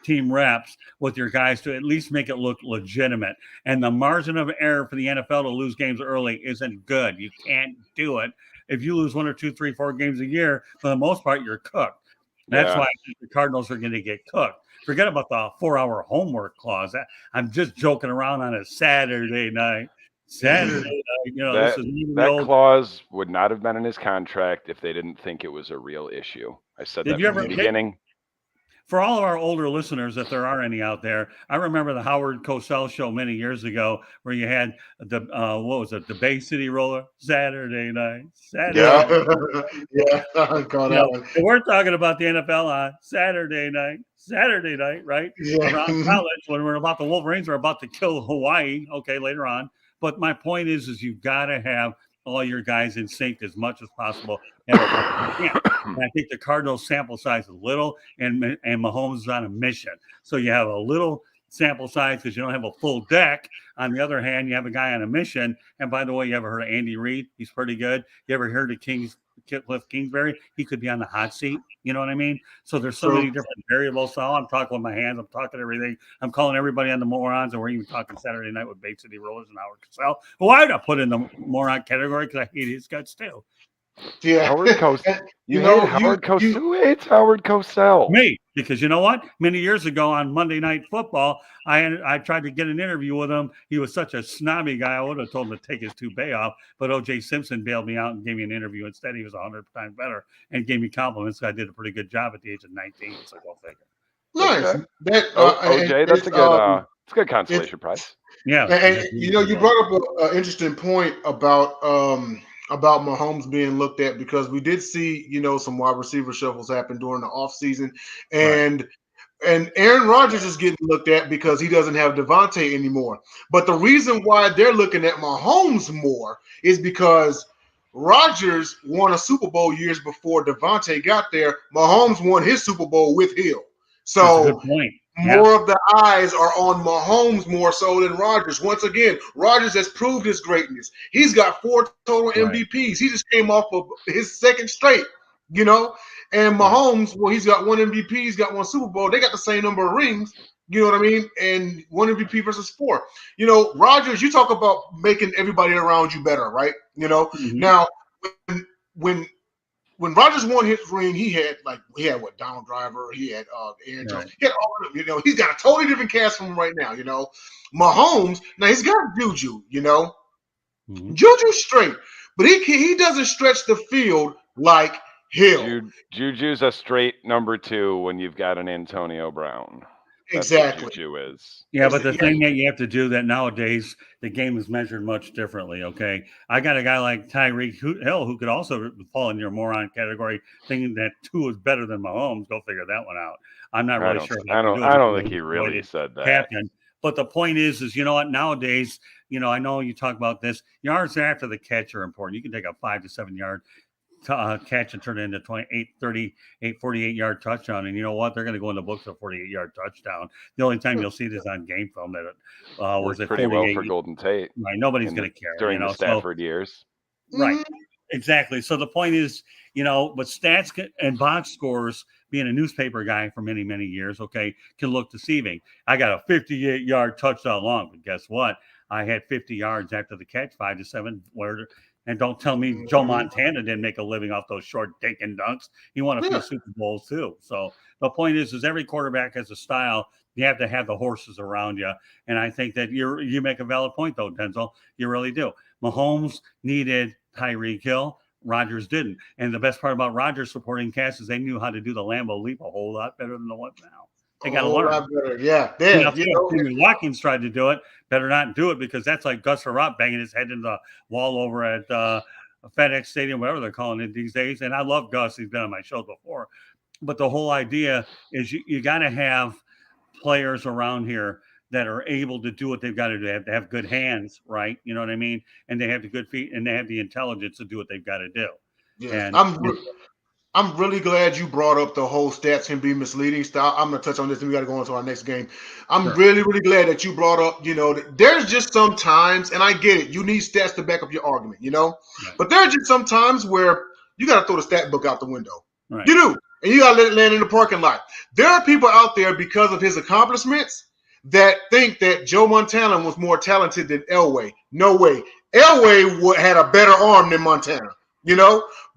team reps with your guys to at least make it look legitimate. And the margin of error for the NFL to lose games early isn't good. You can't do it. If you lose 1 or 2, 3, 4 games a year, for the most part, you're cooked. That's why I think the Cardinals are going to get cooked. Forget about the 4-hour homework clause. I'm just joking around on a Saturday night. That clause would not have been in his contract if they didn't think it was a real issue. I said that from the beginning. For all of our older listeners, if there are any out there, I remember the Howard Cosell show many years ago where you had the Bay City Roller Saturday night. We're talking about the NFL on Saturday night, right? Yeah. Around college, when we're about the Wolverines are about to kill Hawaii. Okay, later on. But my point is you've got to have all your guys in sync as much as possible. And I think the Cardinals sample size is little, and Mahomes is on a mission. So you have a little sample size because you don't have a full deck. On the other hand, you have a guy on a mission. And by the way, you ever heard of Andy Reid? He's pretty good. You ever heard of Cliff Kingsbury? He could be on the hot seat. You know what I mean? So there's so many different variables. So I'm talking with my hands. I'm talking everything. I'm calling everybody on the morons, and we're even talking Saturday night with Bay City Rollers and Howard Cosell, who I would have put in the moron category because I hate his guts too. Yeah, Howard Cosell. Who hates Howard Cosell? Me, because you know what? Many years ago on Monday Night Football, I tried to get an interview with him. He was such a snobby guy. I would have told him to take his toupee off, but O.J. Simpson bailed me out and gave me an interview instead. He was 100 times better and gave me compliments. So I did a pretty good job at the age of 19. So go figure. Nice. OJ, that's a good. It's a good consolation prize. Yeah, and you brought up an interesting point about Mahomes being looked at, because we did see, some wide receiver shuffles happen during the offseason. And Aaron Rodgers is getting looked at because he doesn't have Devontae anymore. But the reason why they're looking at Mahomes more is because Rodgers won a Super Bowl years before Devontae got there. Mahomes won his Super Bowl with Hill. So that's a good point. More of the eyes are on Mahomes more so than Rodgers. Once again, Rodgers has proved his greatness. He's got 4 total MVPs. He just came off of his second straight, And Mahomes, well, he's got 1 MVP. He's got 1 Super Bowl. They got the same number of rings. You know what I mean? And 1 MVP versus 4. Rodgers, you talk about making everybody around you better, right? Now when Rodgers won his ring, he had Donald Driver, he had Aaron Jones, he had all of them. He's got a totally different cast from him right now. Mahomes, now he's got Juju. Juju's straight, but he doesn't stretch the field like Hill. Juju's a straight number 2 when you've got an Antonio Brown. That's exactly. What Juju is. Yeah, but the thing that you have to do that nowadays, the game is measured much differently, okay? I got a guy like Tyreek Hill who could also fall in your moron category, thinking that 2 is better than Mahomes. Go figure that one out. I'm not really sure. I don't think he really said that. Captain. But the point is you know what? Nowadays, I know you talk about this. Yards after the catch are important. You can take a 5 to 7 yard catch and turn it into 48-yard touchdown. And you know what? They're going to go in the books of 48-yard touchdown. The only time you'll see this on game film that was it pretty well for Golden Tate. Right, nobody's going to care during the Stafford years. Right, exactly. So the point is, but stats and box scores, being a newspaper guy for many, many years, okay, can look deceiving. I got a 58-yard touchdown long, but guess what? I had 50 yards after the catch, 5 to 7. And don't tell me Joe Montana didn't make a living off those short dink and dunks. He won a few Super Bowls too. So the point is every quarterback has a style. You have to have the horses around you. And I think that you make a valid point, though, Denzel. You really do. Mahomes needed Tyreek Hill. Rodgers didn't. And the best part about Rodgers supporting cast is they knew how to do the Lambeau leap a whole lot better than the one now. They got to learn. Yeah. Watkins tried to do it. Better not do it, because that's like Gus Harrop banging his head into the wall over at FedEx Stadium, whatever they're calling it these days. And I love Gus. He's been on my show before. But the whole idea is you got to have players around here that are able to do what they've got to do. They have to have good hands, right? You know what I mean? And they have the good feet, and they have the intelligence to do what they've got to do. Yeah. I'm really glad you brought up the whole stats can be misleading style. I'm going to touch on this, and we got to go on to our next game. I'm really, really glad that you brought up, there's just some times, and I get it, you need stats to back up your argument, but there are just some times where you got to throw the stat book out the window. Right. You do, and you got to let it land in the parking lot. There are people out there, because of his accomplishments, that think that Joe Montana was more talented than Elway. No way. Elway had a better arm than Montana,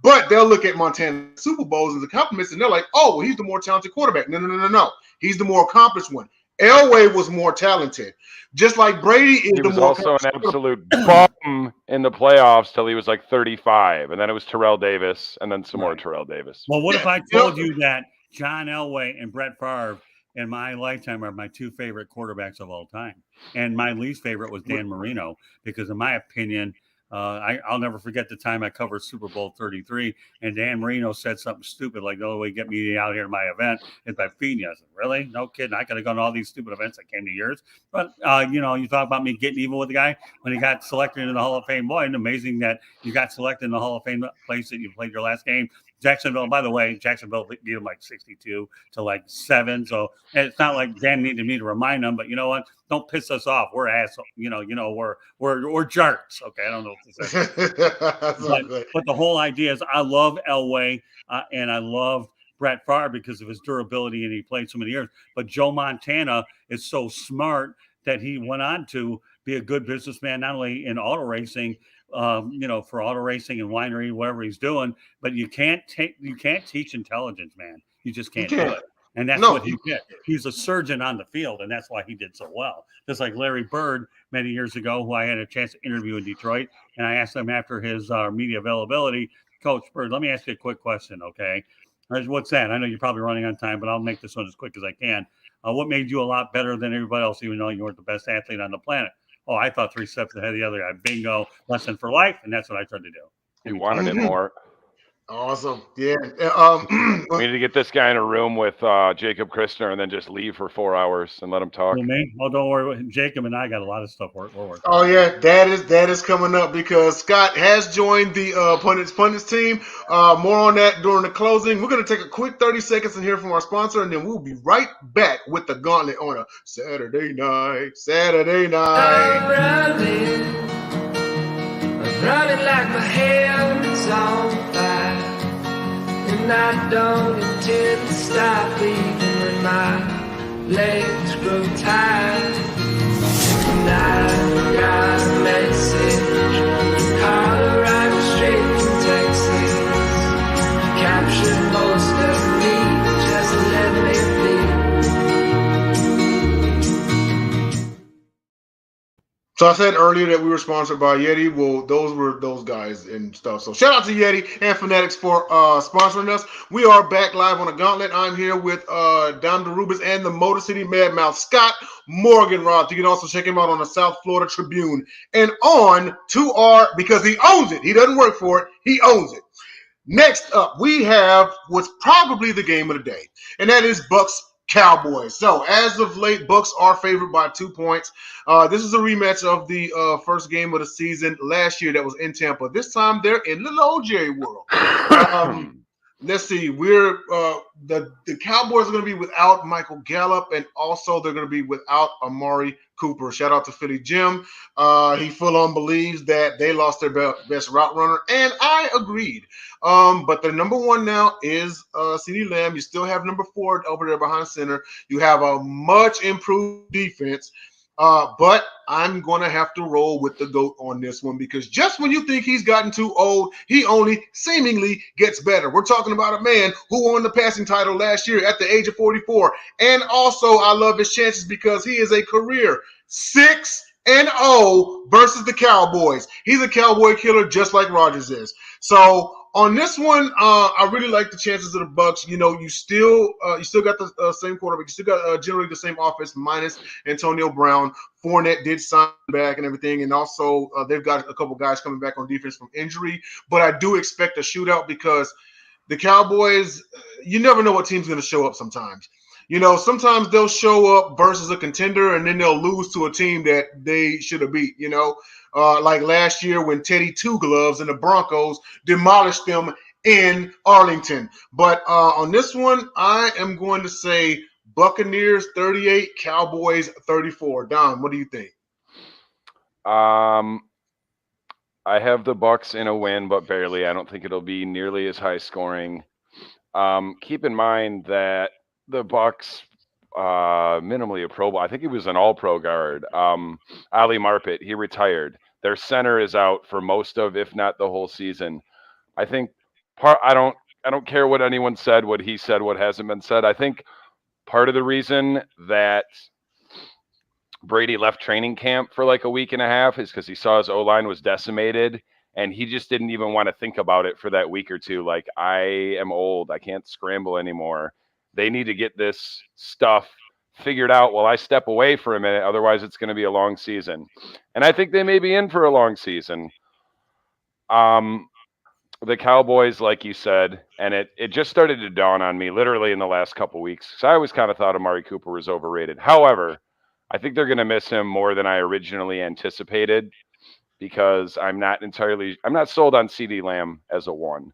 But they'll look at Montana's Super Bowls as a compliment, and they're like, oh, well, he's the more talented quarterback. No. He's the more accomplished one. Elway was more talented. Just like Brady is the more also an absolute bum in the playoffs till he was like 35. And then it was Terrell Davis, and then some more Terrell Davis. Well, what if I told you that John Elway and Brett Favre in my lifetime are my two favorite quarterbacks of all time? And my least favorite was Dan Marino, because in my opinion, I'll never forget the time I covered Super Bowl 33, and Dan Marino said something stupid like, the only way to get me out here to my event is by feeding you. I said, really? No kidding. I could have gone to all these stupid events that came to yours. But, you talk about me getting even with the guy when he got selected into the Hall of Fame. Boy, and amazing that you got selected in the Hall of Fame place that you played your last game. Jacksonville, by the way, beat him like 62 to like 7. So it's not like Dan needed me to remind them, but you know what? Don't piss us off. We're assholes. We're jerks. Okay, I don't know what to say. but the whole idea is I love Elway and I love Brett Favre because of his durability, and he played so many years. But Joe Montana is so smart that he went on to be a good businessman, not only in auto racing, for auto racing and winery, whatever he's doing, but you can't teach intelligence, man. You just can't do it. And that's what he did. He's a surgeon on the field, and that's why he did so well. Just like Larry Bird many years ago, who I had a chance to interview in Detroit, and I asked him after his media availability, Coach Bird, let me ask you a quick question, okay? What's that? I know you're probably running on time, but I'll make this one as quick as I can. What made you a lot better than everybody else, even though you weren't the best athlete on the planet? Oh, I thought 3 steps ahead of the other guy. Bingo, lesson for life, and that's what I tried to do. You wanted it more. Awesome. Yeah. We need to get this guy in a room with Jacob Christner and then just leave for 4 hours and let him talk. Me? Oh, don't worry. Jacob and I got a lot of stuff we're working. Oh, yeah. That is coming up because Scott has joined the Pundits team. More on that during the closing. We're going to take a quick 30 seconds and hear from our sponsor, and then we'll be right back with the Gauntlet on a Saturday night. I'm running like my hands on fire, and I don't intend to stop even when my legs grow tired. And I got a message from Colorado straight from Texas, captured most of me, just let me be. So I said earlier that we were sponsored by Yeti. Well, those were those guys and stuff. So shout out to Yeti and Fanatics for sponsoring us. We are back live on the Gauntlet. I'm here with Dom DeRubis and the Motor City Madmouth, Scott Morganroth. You can also check him out on the South Florida Tribune and on 2R because he owns it. He doesn't work for it. He owns it. Next up, we have what's probably the game of the day, and that is Bucs Cowboys. So as of late, Bucs are favored by 2 points. This is a rematch of the first game of the season last year that was in Tampa. This time they're in little old Jerry World. Let's see. We're the Cowboys are going to be without Michael Gallup, and also they're going to be without Amari Cooper. Shout out to Philly Jim. He full on believes that they lost their best route runner, and I agreed. But the number one now is CeeDee Lamb. You still have number 4 over there behind center. You have a much improved defense. But I'm going to have to roll with the GOAT on this one, because just when you think he's gotten too old, he only seemingly gets better. We're talking about a man who won the passing title last year at the age of 44. And also, I love his chances because he is a career 6-0 versus the Cowboys. He's a Cowboy killer just like Rodgers is. So on this one, I really like the chances of the Bucs. You know, you still got the same quarterback. You still got generally the same offense minus Antonio Brown. Fournette did sign back and everything, and also they've got a couple guys coming back on defense from injury. But I do expect a shootout because the Cowboys, you never know what team's going to show up sometimes. You know, sometimes they'll show up versus a contender, and then they'll lose to a team that they should have beat, you know. Like last year when Teddy Two Gloves and the Broncos demolished them in Arlington. But on this one, I am going to say Buccaneers 38, Cowboys 34. Don, what do you think? I have the Bucs in a win, but barely. I don't think it'll be nearly as high scoring. Keep in mind that the Bucs minimally a Pro Bowl. I think he was an All-Pro guard. Ali Marpet, he retired. Their center is out for most of, if not the whole season. I think I don't care what anyone said, what he said, what hasn't been said. I think part of the reason that Brady left training camp for like a week and a half is because he saw his O-line was decimated, and he just didn't even want to think about it for that week or two. Like, I am old. I can't scramble anymore. They need to get this stuff figured out while I step away for a minute. Otherwise, it's going to be a long season. And I think they may be in for a long season. The Cowboys, like you said, and it just started to dawn on me literally in the last couple weeks. So I always kind of thought Amari Cooper was overrated. However, I think they're going to miss him more than I originally anticipated, because I'm not sold on CeeDee Lamb as a 1.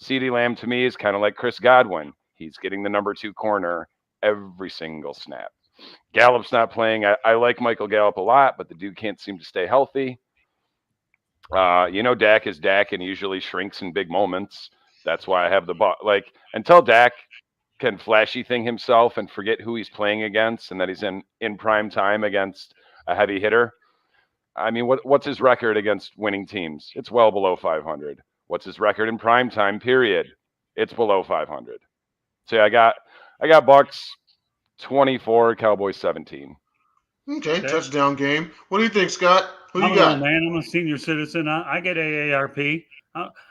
CeeDee Lamb to me is kind of like Chris Godwin. He's getting the number 2 corner every single snap. Gallup's not playing. I like Michael Gallup a lot, but the dude can't seem to stay healthy. You know, Dak is Dak and usually shrinks in big moments. That's why I have the Bucs. Like, until Dak can flashy thing himself and forget who he's playing against and that he's in prime time against a heavy hitter. I mean, what's his record against winning teams? It's well below 500. What's his record in prime time, period? It's below 500. So I got Bucs 24, Cowboys 17. Okay, touchdown game. What do you think, Scott? Who you I got? don't know, man. I'm a senior citizen. I get AARP.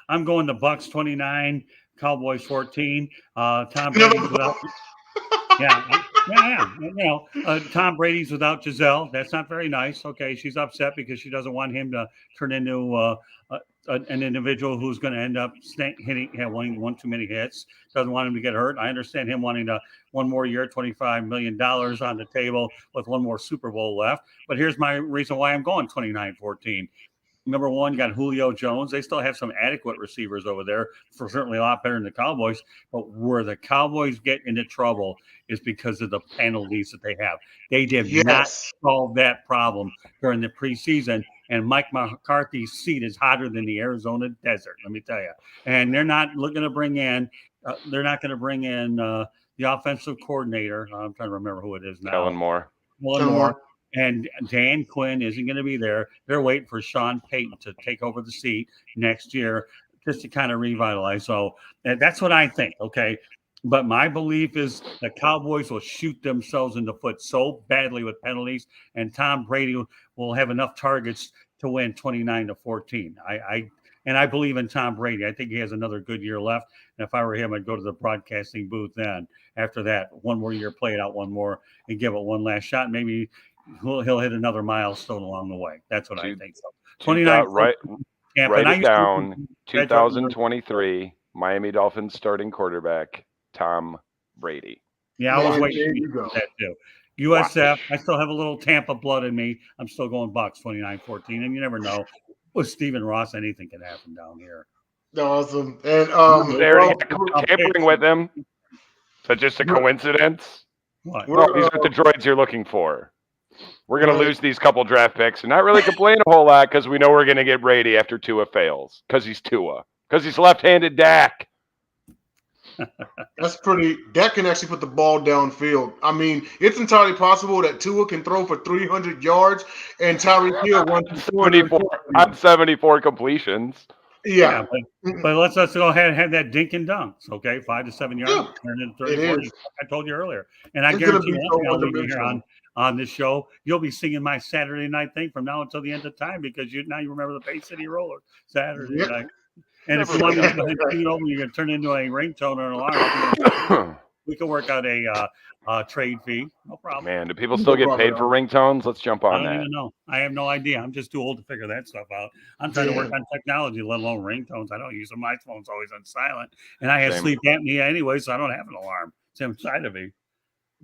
I'm going the Bucs 29, Cowboys 14. Tom Brady's without. Yeah. You know, Tom Brady's without Giselle. That's not very nice. Okay, she's upset because she doesn't want him to turn into an individual who's going to end up having one too many hits. Doesn't want him to get hurt. I understand him wanting one more year, $25 million on the table with one more Super Bowl left. But here's my reason why I'm going 29-14. Number one, you got Julio Jones. They still have some adequate receivers over there, for certainly a lot better than the Cowboys. But where the Cowboys get into trouble is because of the penalties that they have. They did not solve that problem during the preseason. And Mike McCarthy's seat is hotter than the Arizona desert, let me tell you. And they're not looking to bring in. They're not going to bring in the offensive coordinator. I'm trying to remember who it is now. Kellen Moore. And Dan Quinn isn't going to be there. They're waiting for Sean Payton to take over the seat next year just to kind of revitalize. So that's what I think, okay? But my belief is the Cowboys will shoot themselves in the foot so badly with penalties, and Tom Brady will have enough targets to win 29-14. I believe in Tom Brady. I think he has another good year left. And if I were him, I'd go to the broadcasting booth then. After that, one more year, play it out one more, and give it one last shot. Maybe he'll hit another milestone along the way. That's what I think. So 29. Write it down. 2023 Miami Dolphins starting quarterback Tom Brady. Yeah, I was Man, waiting there for you you to go. do that too. USF, I still have a little Tampa blood in me. I'm still going Bucks 29-14, and you never know. With Stephen Ross, anything can happen down here. Awesome. And They already well, had Coach tampering with him. Is that just a coincidence? What? No, these are the droids you're looking for. We're going to Right. lose these couple draft picks and not really complain a whole lot because we know we're going to get Brady after Tua fails because he's Tua. Because he's left-handed Dak. That's pretty. That can actually put the ball downfield. I mean, it's entirely possible that Tua can throw for 300 yards and Tyreek Hill runs for 74 on 74 completions. Yeah. But let's go ahead and have that dink and dunks, okay? 5 to 7 yards, Yeah, turn into it 30, 40. is. I told you earlier. And I It's gonna guarantee be you so one thing, I'll leave you here one-dimensional. on this show. You'll be singing my Saturday night thing from now until the end of time because now you remember the Bay City Roller Saturday Yep. night. And if you want me to go ahead and tune over, you're going to turn into a ringtone or an alarm. We can work out a trade fee. No problem. Man, do people still get paid for ringtones? Let's jump I on don't that. even know. I have no idea. I'm just too old to figure that stuff out. I'm trying to work on technology, let alone ringtones. I don't use them. My phone's always on silent. And I have Same. sleep apnea anyway, so I don't have an alarm. It's inside of me.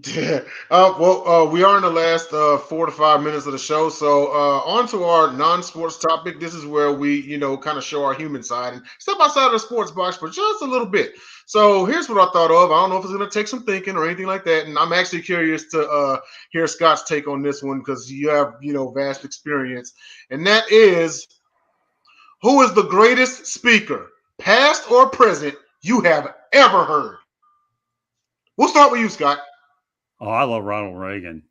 Yeah. We are in the last 4 to 5 minutes of the show. So on to our non-sports topic. This is where we, kind of show our human side and step outside of the sports box for just a little bit. So here's what I thought of. I don't know if it's going to take some thinking or anything like that. And I'm actually curious to hear Scott's take on this one because you have, vast experience. And that is, who is the greatest speaker, past or present, you have ever heard? We'll start with you, Scott. Oh, I love Ronald Reagan.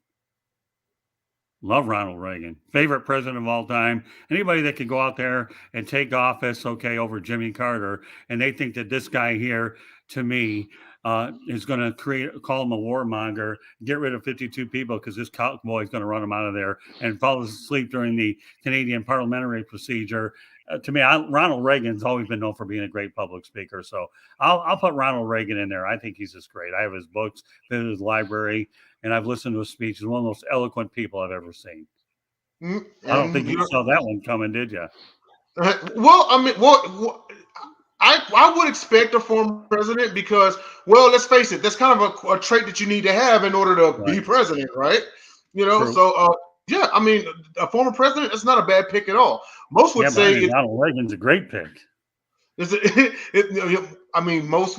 Love Ronald Reagan. Favorite president of all time. Anybody that could go out there and take office, okay, over Jimmy Carter, and they think that this guy here, to me, is going to call him a warmonger, get rid of 52 people because this cowboy is going to run him out of there and fall asleep during the Canadian parliamentary procedure. To me, Ronald Reagan's always been known for being a great public speaker. So I'll put Ronald Reagan in there. I think he's just great. I have his books, been in his library, and I've listened to his speech. He's one of the most eloquent people I've ever seen. I don't think you saw that one coming, did you? Well, I mean, I would expect a former president because, well, let's face it, that's kind of a trait that you need to have in order to be president, right? True. So yeah, I mean, a former president is not a bad pick at all. Most would say Ronald Reagan's a great pick.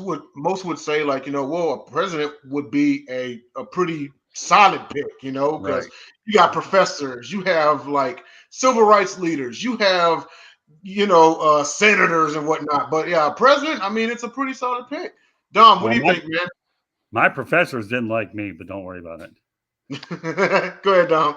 Most would say like, well, a president would be a pretty solid pick, because you got professors, you have like civil rights leaders, you have, senators and whatnot. But yeah, president, it's a pretty solid pick. Dom, what do you think, man? My professors didn't like me, but don't worry about it. Go ahead, Dom.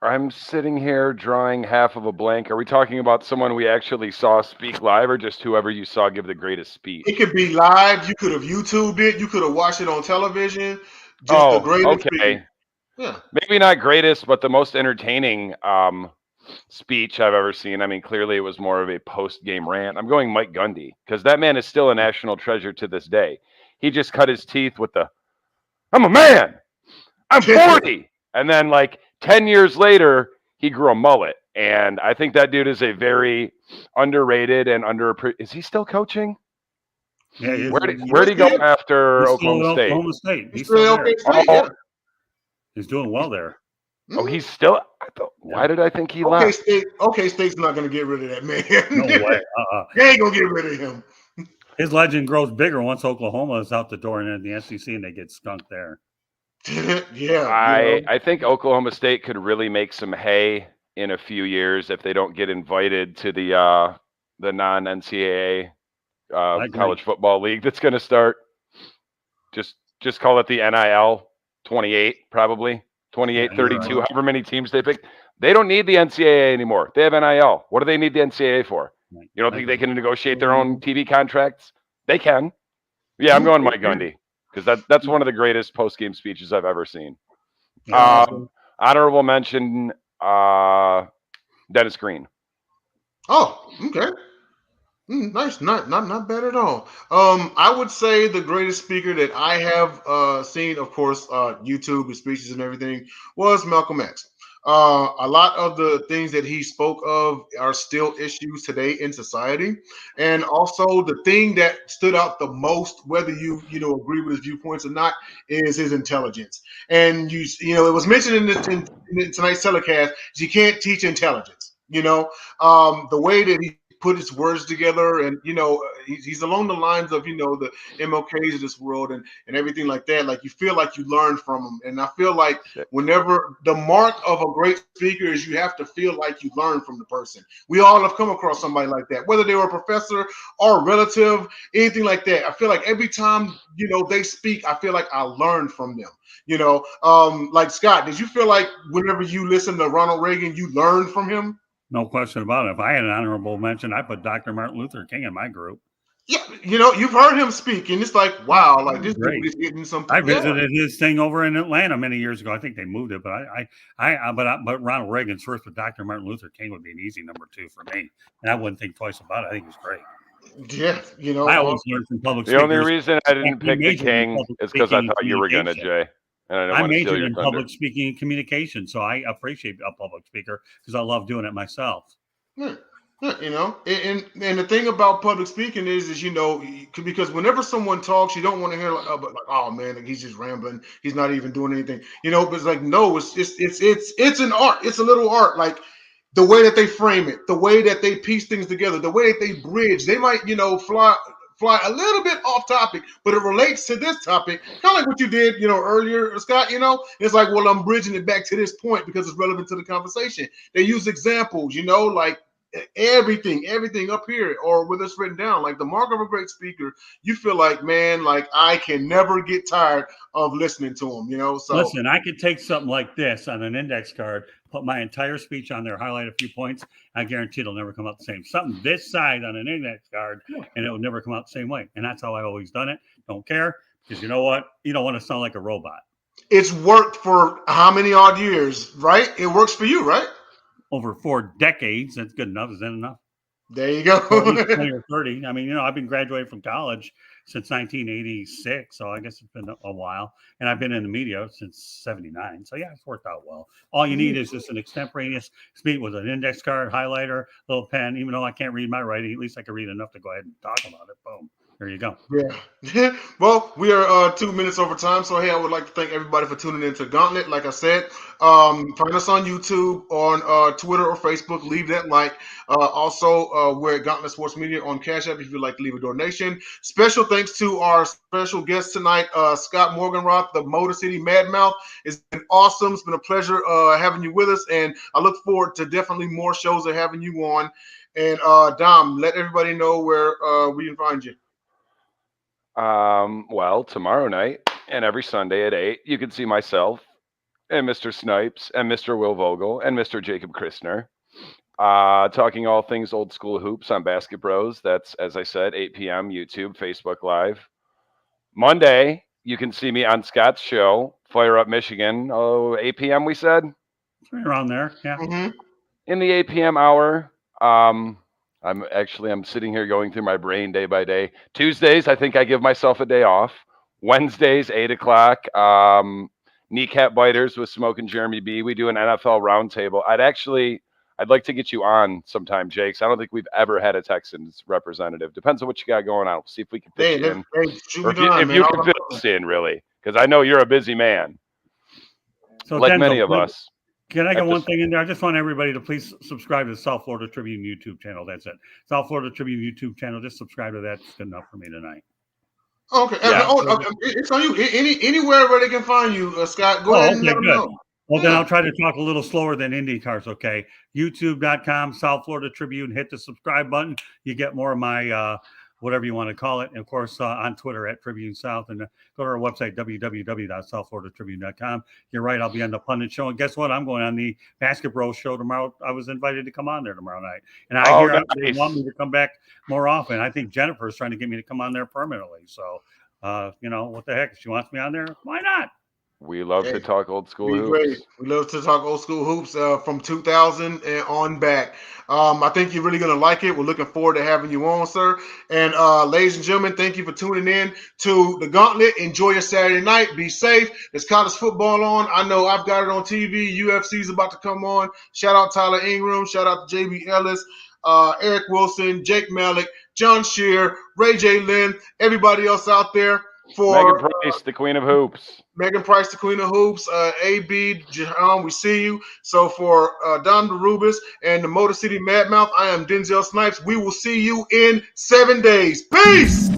I'm sitting here drawing half of a blank. Are we talking about someone we actually saw speak live or just whoever you saw give the greatest speech? It could be live. You could have YouTubed it. You could have watched it on television. Just the greatest speech. Yeah. Maybe not greatest, but the most entertaining speech I've ever seen. I mean, clearly it was more of a post-game rant. I'm going Mike Gundy because that man is still a national treasure to this day. He just cut his teeth with I'm a man. I'm 40. And then like 10 years later, he grew a mullet. And I think that dude is a very underrated and Is he still coaching? Yeah. Where'd he go after Oklahoma State? Oklahoma State. He's still there. He's doing well there. Oh, he's still. Why did I think he left? Okay, State's not going to get rid of that man. No way. They ain't going to get rid of him. His legend grows bigger once Oklahoma is out the door and in the SEC and they get skunked there. Yeah. I think Oklahoma State could really make some hay in a few years if they don't get invited to the non-NCAA college football league that's going to start. Just call it the NIL 28, probably 28, 32, however many teams they pick. They don't need the NCAA anymore. They have NIL. What do they need the NCAA for? You don't think they can negotiate their own TV contracts? They can. Yeah, I'm going Mike Gundy because that's one of the greatest post-game speeches I've ever seen. Honorable mention, Dennis Green. Oh, okay. Nice, not bad at all. I would say the greatest speaker that I have seen, of course, YouTube, his speeches and everything, was Malcolm X. A lot of the things that he spoke of are still issues today in society. And also the thing that stood out the most, whether you agree with his viewpoints or not, is his intelligence. And it was mentioned in tonight's telecast, you can't teach intelligence. The way that he put his words together, and he's along the lines of the MLKs of this world and everything like that. Like, you feel like you learn from him, and I feel like whenever the mark of a great speaker is, you have to feel like you learn from the person. We all have come across somebody like that, whether they were a professor or a relative, anything like that. I feel like every time they speak, I feel like I learn from them. Like, Scott, did you feel like whenever you listen to Ronald Reagan, you learned from him? No question about it. If I had an honorable mention, I put Dr. Martin Luther King in my group. Yeah, you've heard him speak, and it's like, wow, like this dude is getting something. I visited his thing over in Atlanta many years ago. I think they moved it, but but Ronald Reagan's first with Dr. Martin Luther King would be an easy number 2 for me, and I wouldn't think twice about it. I think he's great. Yeah, I always learned from public The speakers. only reason I didn't pick the King is because I thought you were gonna, Jay. And I majored in public speaking and communication, so I appreciate a public speaker because I love doing it myself. Yeah. And the thing about public speaking is because whenever someone talks, you don't want to hear like, oh man, like, he's just rambling, he's not even doing anything, but it's like, no, it's an art, it's a little art, like the way that they frame it, the way that they piece things together, the way that they bridge. They might fly a little bit off topic, but it relates to this topic, kind of like what you did earlier, Scott. It's like, well, I'm bridging it back to this point because it's relevant to the conversation. They use examples, like everything up here, or whether it's written down. Like, the mark of a great speaker, you feel like, man, like, I can never get tired of listening to him. So listen, I could take something like this on an index card, put my entire speech on there, highlight a few points. I guarantee it'll never come out the same. Something this size on an index card, and it will never come out the same way. And that's how I've always done it. Don't care, because you know what? You don't want to sound like a robot. It's worked for how many odd years, right? It works for you, right? Over 4 decades. That's good enough. Is that enough? There you go. 20 or 30. I mean, I've been graduated from college since 1986, so I guess it's been a while. And I've been in the media since 79. So, yeah, it's worked out well. All you need is just an extemporaneous speech with an index card, highlighter, little pen. Even though I can't read my writing, at least I can read enough to go ahead and talk about it. Boom. There you go. Yeah. Well, we are 2 minutes over time. So, hey, I would like to thank everybody for tuning in to Gauntlet. Like I said, find us on YouTube, on Twitter or Facebook. Leave that like. Also, we're at Gauntlet Sports Media on Cash App if you'd like to leave a donation. Special thanks to our special guest tonight, Scott Morganroth, the Motor City Mad Mouth. It's been awesome. It's been a pleasure having you with us, and I look forward to definitely more shows of having you on. And Dom, let everybody know where we can find you. Well, tomorrow night and every Sunday at 8, you can see myself and Mr. Snipes and Mr. Will Vogel and Mr. Jacob Christner talking all things old school hoops on Basket Bros. That's, as I said, 8 p.m. YouTube, Facebook Live. Monday, you can see me on Scott's show, Fire Up Michigan. 8 p.m. we said? It's right around there, yeah. Mm-hmm. In the 8 p.m. hour, I'm sitting here going through my brain day by day. Tuesdays, I think I give myself a day off. Wednesdays, 8 o'clock. Kneecap Biters with Smoke and Jeremy B. We do an NFL roundtable. I'd like to get you on sometime, Jake. I don't think we've ever had a Texans representative. Depends on what you got going on. We'll see if we can fit you in. Or if you can fit us in, really. Because I know you're a busy man. So like many of us. Can I get one thing in there? I just want everybody to please subscribe to the South Florida Tribune YouTube channel. That's it. South Florida Tribune YouTube channel. Just subscribe to that. It's good enough for me tonight. Okay. Yeah. It's on you. Anywhere where they can find you, Scott. Go ahead and let them know. Well, then I'll try to talk a little slower than IndyCars, okay? YouTube.com, South Florida Tribune. Hit the subscribe button. You get more of my whatever you want to call it. And, of course, on Twitter at Tribune South. And go to our website, www.southfloridatribune.com. You're right. I'll be on the pundit show. And guess what? I'm going on the Basket Bros show tomorrow. I was invited to come on there tomorrow night. And I hear they want me to come back more often. I think Jennifer's trying to get me to come on there permanently. So, what the heck? If she wants me on there, why not? We love to talk old school hoops. Great. We love to talk old school hoops from 2000 and on back. I think you're really going to like it. We're looking forward to having you on, sir. And ladies and gentlemen, thank you for tuning in to The Gauntlet. Enjoy your Saturday night. Be safe. There's college football on. I know I've got it on TV. UFC's about to come on. Shout out Tyler Ingram. Shout out to JB Ellis, Eric Wilson, Jake Malik, John Shear, Ray J. Lynn, everybody else out there. For Megan Price, the Queen of Hoops. Megan Price, the Queen of Hoops. AB, we see you. So for Don DeRubis and the Motor City Madmouth, I am Denzel Snipes. We will see you in 7 days. Peace!